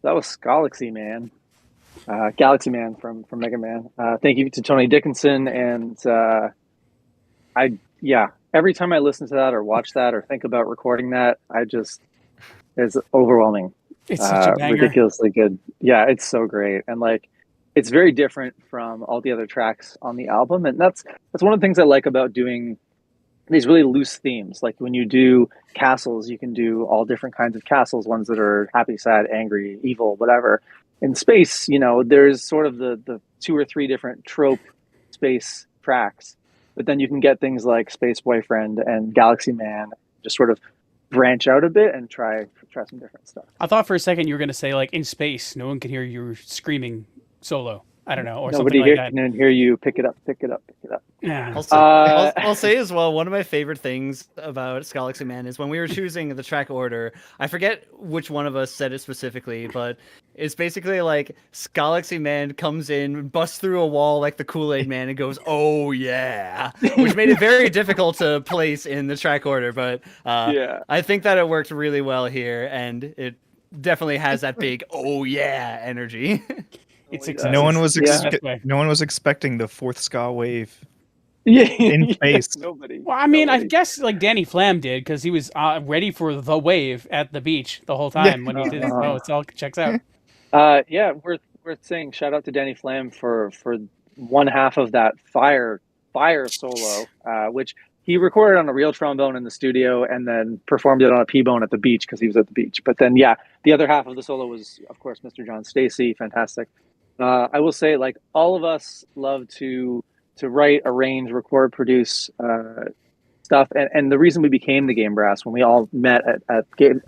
That was Galaxy Man. Galaxy Man from Mega Man. Thank you to Tony Dickinson, and every time I listen to that or watch that or think about recording that, it's overwhelming. It's such a banger. Ridiculously good. Yeah, it's so great, and like it's very different from all the other tracks on the album, and that's one of the things I like about doing these really loose themes. Like when you do castles, you can do all different kinds of castles, ones that are happy, sad, angry, evil, whatever. In space, there's sort of the 2 or 3 different trope space tracks, but then you can get things like Space Boyfriend and Galaxy Man, just sort of branch out a bit and try some different stuff. I thought for a second you were going to say, like, in space, no one can hear you screaming solo. I don't know, or Nobody something like that. can hear you pick it up. Yeah. Also, I'll say as well, one of my favorite things about Galaxy Man is when we were choosing the track order, I forget which one of us said it specifically, but it's basically like Galaxy Man comes in, busts through a wall like the Kool-Aid Man and goes, "Oh yeah," which made it very difficult to place in the track order, but I think that it worked really well here, and it definitely has that big "oh yeah" energy. It's no one was expecting the 4th ska wave in space. Nobody. Well, I mean, I guess like Danny Flam did, because he was ready for the wave at the beach the whole time when he did his notes. It all checks out. Worth saying shout out to Danny Flam for one half of that fire solo, which he recorded on a real trombone in the studio and then performed it on a P-bone at the beach because he was at the beach. But then, the other half of the solo was, of course, Mr. JohnStacy. Fantastic. I will say, like, all of us love to write, arrange, record, produce stuff. And the reason we became the Game Brass when we all met at Game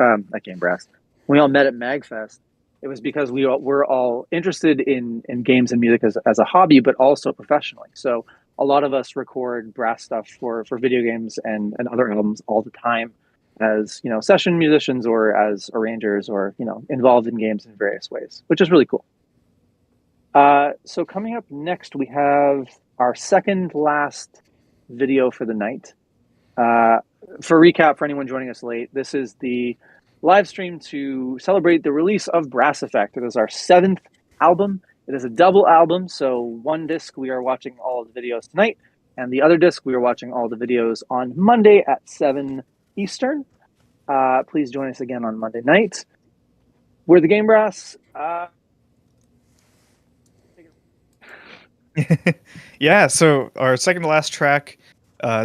Brass, when we all met at MagFest, it was because we're all interested in games and music as a hobby, but also professionally. So a lot of us record brass stuff for video games and other albums all the time as, session musicians or as arrangers or, involved in games in various ways, which is really cool. So coming up next, we have our second last video for the night. For recap, for anyone joining us late, this is the live stream to celebrate the release of Brass Effect. It is our 7th album. It is a double album, so one disc we are watching all of the videos tonight, and the other disc we are watching all the videos on Monday at 7 Eastern. Please join us again on Monday night. We're the Game Brass. So our second to last track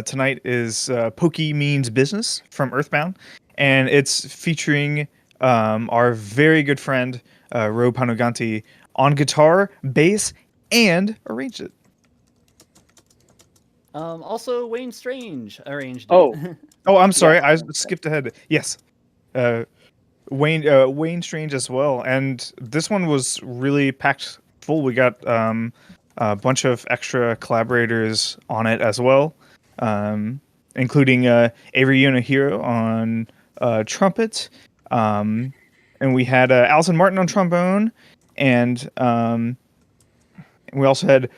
tonight is Pokey Means Business from Earthbound, and it's featuring our very good friend Ro Panuganti on guitar, bass, and arranged it. Also, Wayne Strange arranged it. Oh, I'm sorry, I skipped ahead. Yes, Wayne Strange as well, and this one was really packed full. We got a bunch of extra collaborators on it as well, including Avery Yonohiro on trumpet, and we had Alison Martin on trombone, and we also had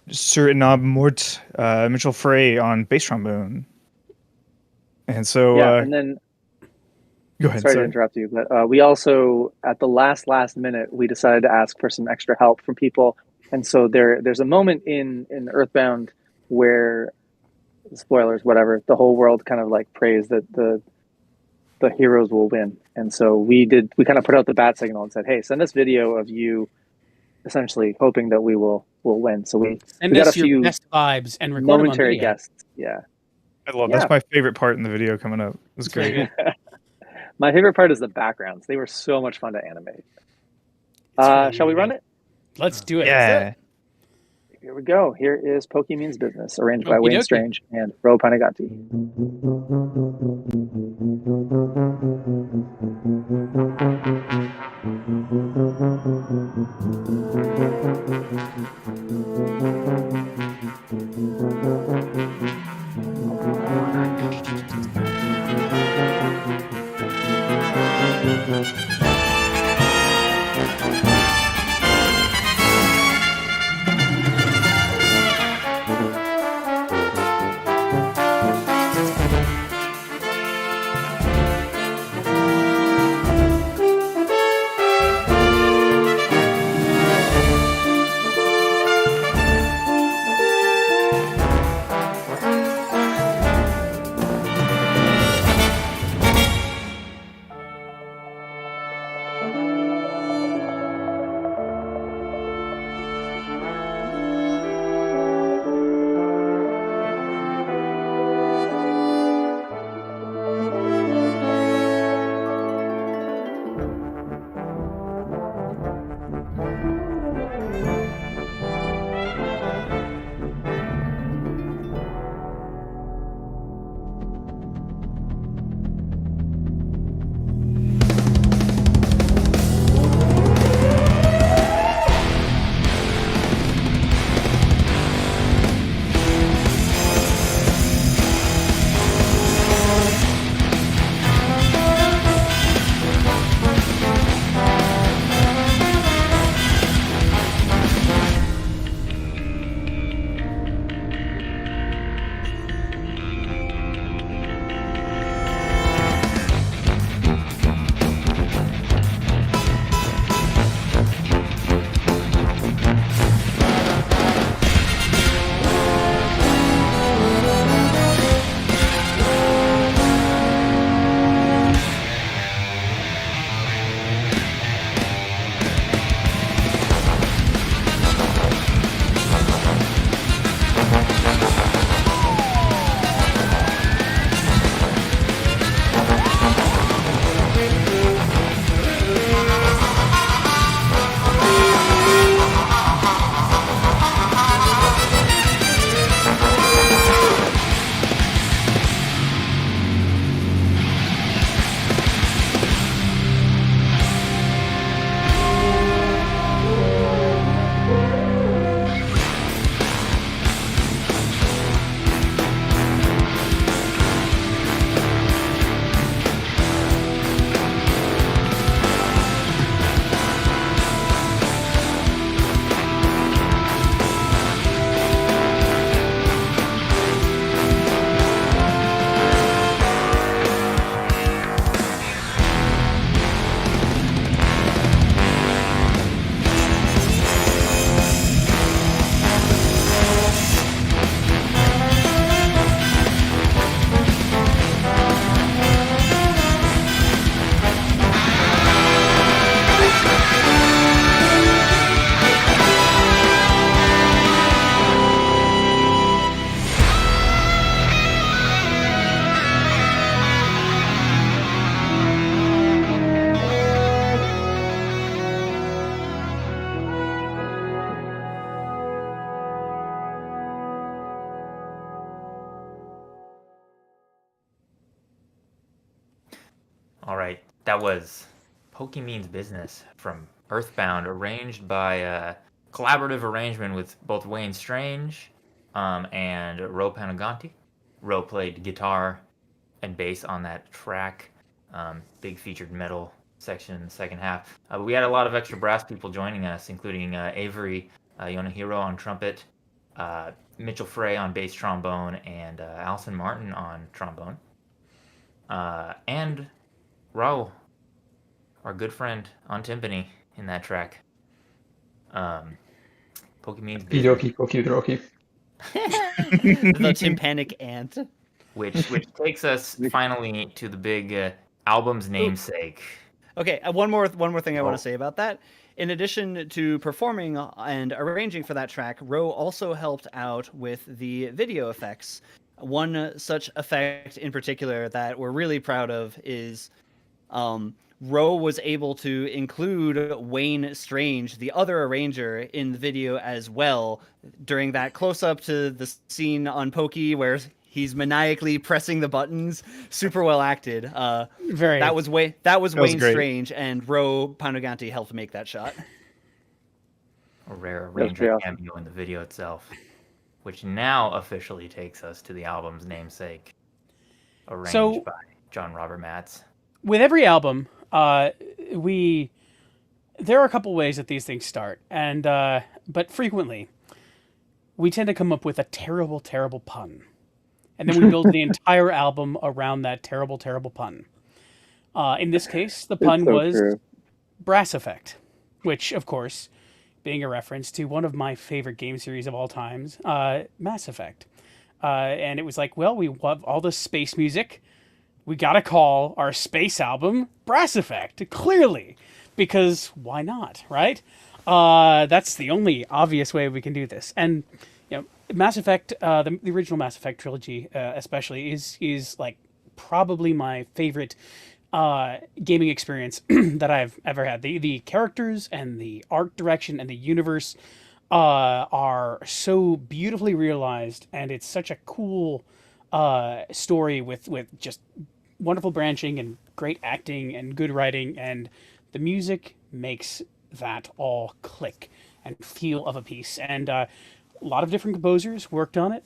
Sir Inab Mort Mitchell Frey on bass trombone. And so and then go ahead. Sorry to interrupt you, but we also, at the last minute, we decided to ask for some extra help from people. And so there's a moment in Earthbound where, spoilers, whatever, the whole world kind of like prays that the heroes will win. And so we kind of put out the bat signal and said, hey, send us video of you essentially hoping that we will win. So we got a few best vibes and record momentary them on video. guests. Yeah. I love that's my favorite part in the video coming up. It's great. My favorite part is the backgrounds. They were so much fun to animate. Shall we run it? Let's do it. Yeah. Here we go. Here is Pokey Means Business, arranged by Wayne Strange and Ro Panuganti. All right, that was Pokey Means Business from Earthbound, arranged by a collaborative arrangement with both Wayne Strange and Ro Panaganti. Ro played guitar and bass on that track. Big featured metal section in the second half. But we had a lot of extra brass people joining us, including Avery Yonahiro on trumpet, Mitchell Frey on bass trombone, and Allison Martin on trombone. And Raul, our good friend on timpani in that track. Pokemon's business. Okie dokie. The tympanic ant. Which takes us finally to the big album's namesake. Okay, one more thing I want Oh. to say about that. In addition to performing and arranging for that track, Ro also helped out with the video effects. One such effect in particular that we're really proud of is Ro was able to include Wayne Strange, the other arranger, in the video as well during that close-up to the scene on Pokey where he's maniacally pressing the buttons. Super well acted. Very. That was Wayne great. Strange, and Ro Panaganti helped make that shot. A rare pretty arranger awesome. cameo in the video itself, which now officially takes us to the album's namesake, arranged by John Robert Matz. With every album, there are a couple ways that these things start, and but frequently we tend to come up with a terrible, terrible pun, and then we build the entire album around that terrible, terrible pun. In this case, the pun It's so was true. Brass Effect, which, of course, being a reference to one of my favorite game series of all times, Mass Effect. And it was like, well, we love all this space music. We gotta call our space album Brass Effect, clearly, because why not, right? That's the only obvious way we can do this. And you know, Mass Effect, the original Mass Effect trilogy, especially, is like probably my favorite gaming experience that I've ever had. The characters and the art direction and the universe are so beautifully realized, and it's such a cool story with just wonderful branching and great acting and good writing, and the music makes that all click and feel of a piece. And a lot of different composers worked on it.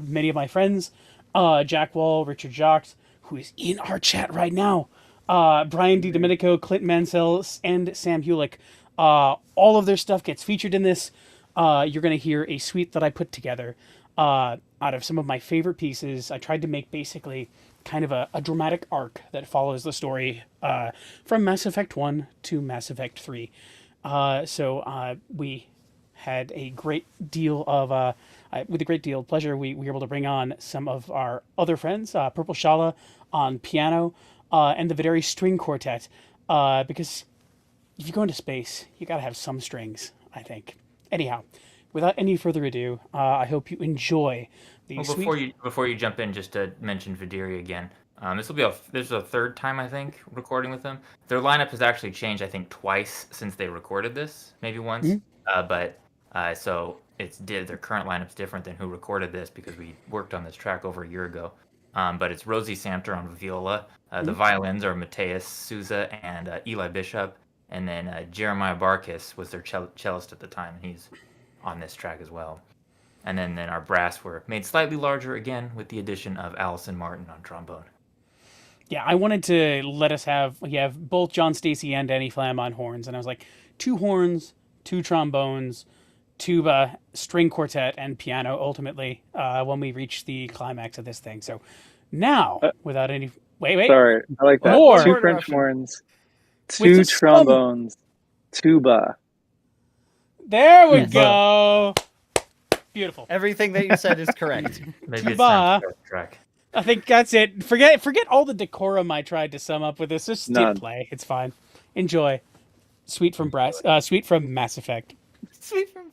Many of my friends, Jack Wall, Richard Jacques, who is in our chat right now, Brian D. Domenico, Clint Mansell, and Sam Hulick. All of their stuff gets featured in this. You're going to hear a suite that I put together out of some of my favorite pieces. I tried to make basically kind of a dramatic arc that follows the story from Mass Effect 1 to Mass Effect 3. So we had a great deal of, with a great deal of pleasure, we were able to bring on some of our other friends, Purple Shala on piano, and the Videri String Quartet, because if you go into space, you got to have some strings, I think. Anyhow, without any further ado, I hope you enjoy the Well, before you jump in, just to mention Videri again. This is a third time, I think, recording with them. Their lineup has actually changed, I think, twice since they recorded this, maybe once. So their current lineup's different than who recorded this because we worked on this track over a year ago. But it's Rosie Samter on viola. The violins are Mateus Souza and Eli Bishop, and then Jeremiah Barkis was their cellist at the time, and he's on this track as well. And then our brass were made slightly larger again with the addition of Allison Martin on trombone. Yeah, I wanted to let us have both JohnStacy and Danny Flam on horns, and I was like, 2 horns, 2 trombones, tuba, string quartet, and piano. Ultimately, when we reach the climax of this thing. So now, without any wait, Sorry, I like that. More. 2 French horns, With 2 the trombones, tuba. there we go. Beautiful. Everything that you said is correct. Maybe it's Tuba. time to start the track. I think that's it. Forget all the decorum I tried to sum up with this. Just None. hit play. It's fine. Enjoy. Sweet from Mass Effect. Sweet from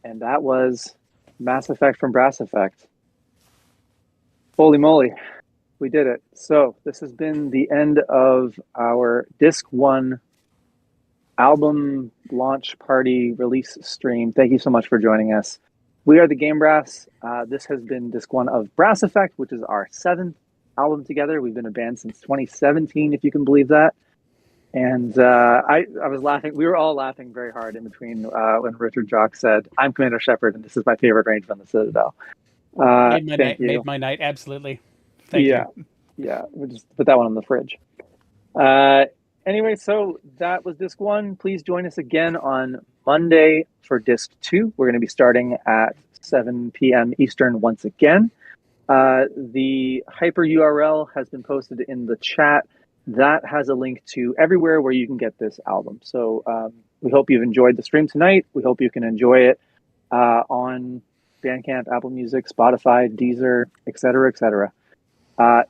And that was Mass Effect from Brass Effect. Holy moly, we did it. So this has been the end of our Disc 1 album launch party release stream. Thank you so much for joining us. We are the Game Brass. This has been Disc 1 of Brass Effect, which is our 7th album together. We've been a band since 2017, if you can believe that. And I was laughing. We were all laughing very hard in between when Richard Jock said, "I'm Commander Shepard, and this is my favorite range from the Citadel." Made my night, absolutely. Thank you. Yeah. We'll just put that one on the fridge. Anyway, so that was Disc 1. Please join us again on Monday for Disc 2. We're going to be starting at 7 p.m. Eastern once again. The hyper URL has been posted in the chat. That has a link to everywhere where you can get this album. So we hope you've enjoyed the stream tonight. We hope you can enjoy it on Bandcamp, Apple Music, Spotify, Deezer, etc., etc.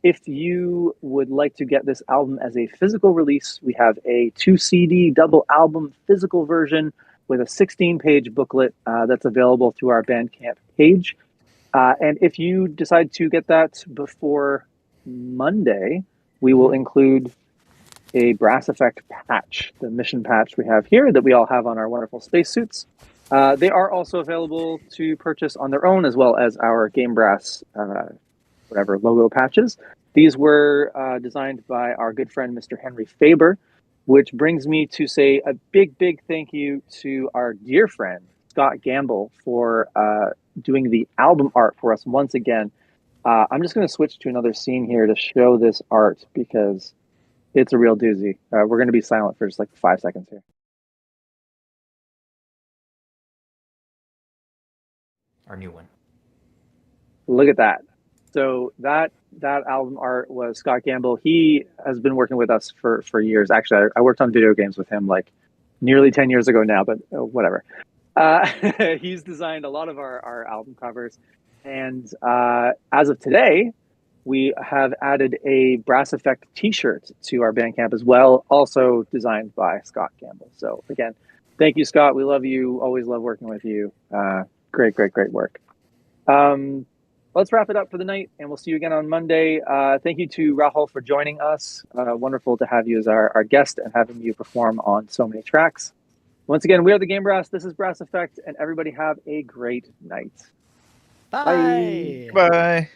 If you would like to get this album as a physical release, we have a 2 CD double album physical version with a 16-page booklet that's available through our Bandcamp page. And if you decide to get that before Monday, we will include a Brass Effect patch, the mission patch we have here that we all have on our wonderful spacesuits. They are also available to purchase on their own, as well as our Game Brass logo patches. These were designed by our good friend, Mr. Henry Faber, which brings me to say a big, big thank you to our dear friend, Scott Gamble, for doing the album art for us once again. I'm just going to switch to another scene here to show this art because it's a real doozy. We're going to be silent for just like 5 seconds here. Our new one. Look at that. So that album art was Scott Gamble. He has been working with us for years. Actually, I worked on video games with him like nearly 10 years ago now, but whatever. He's designed a lot of our album covers. And as of today, we have added a Brass Effect t-shirt to our Bandcamp as well, also designed by Scott Gamble. So again, thank you, Scott. We love you. Always love working with you. Great work. Let's wrap it up for the night, and we'll see you again on Monday. Thank you to Rahul for joining us. Wonderful to have you as our guest and having you perform on so many tracks. Once again, we are the Game Brass. This is Brass Effect, and everybody have a great night. Bye. Bye.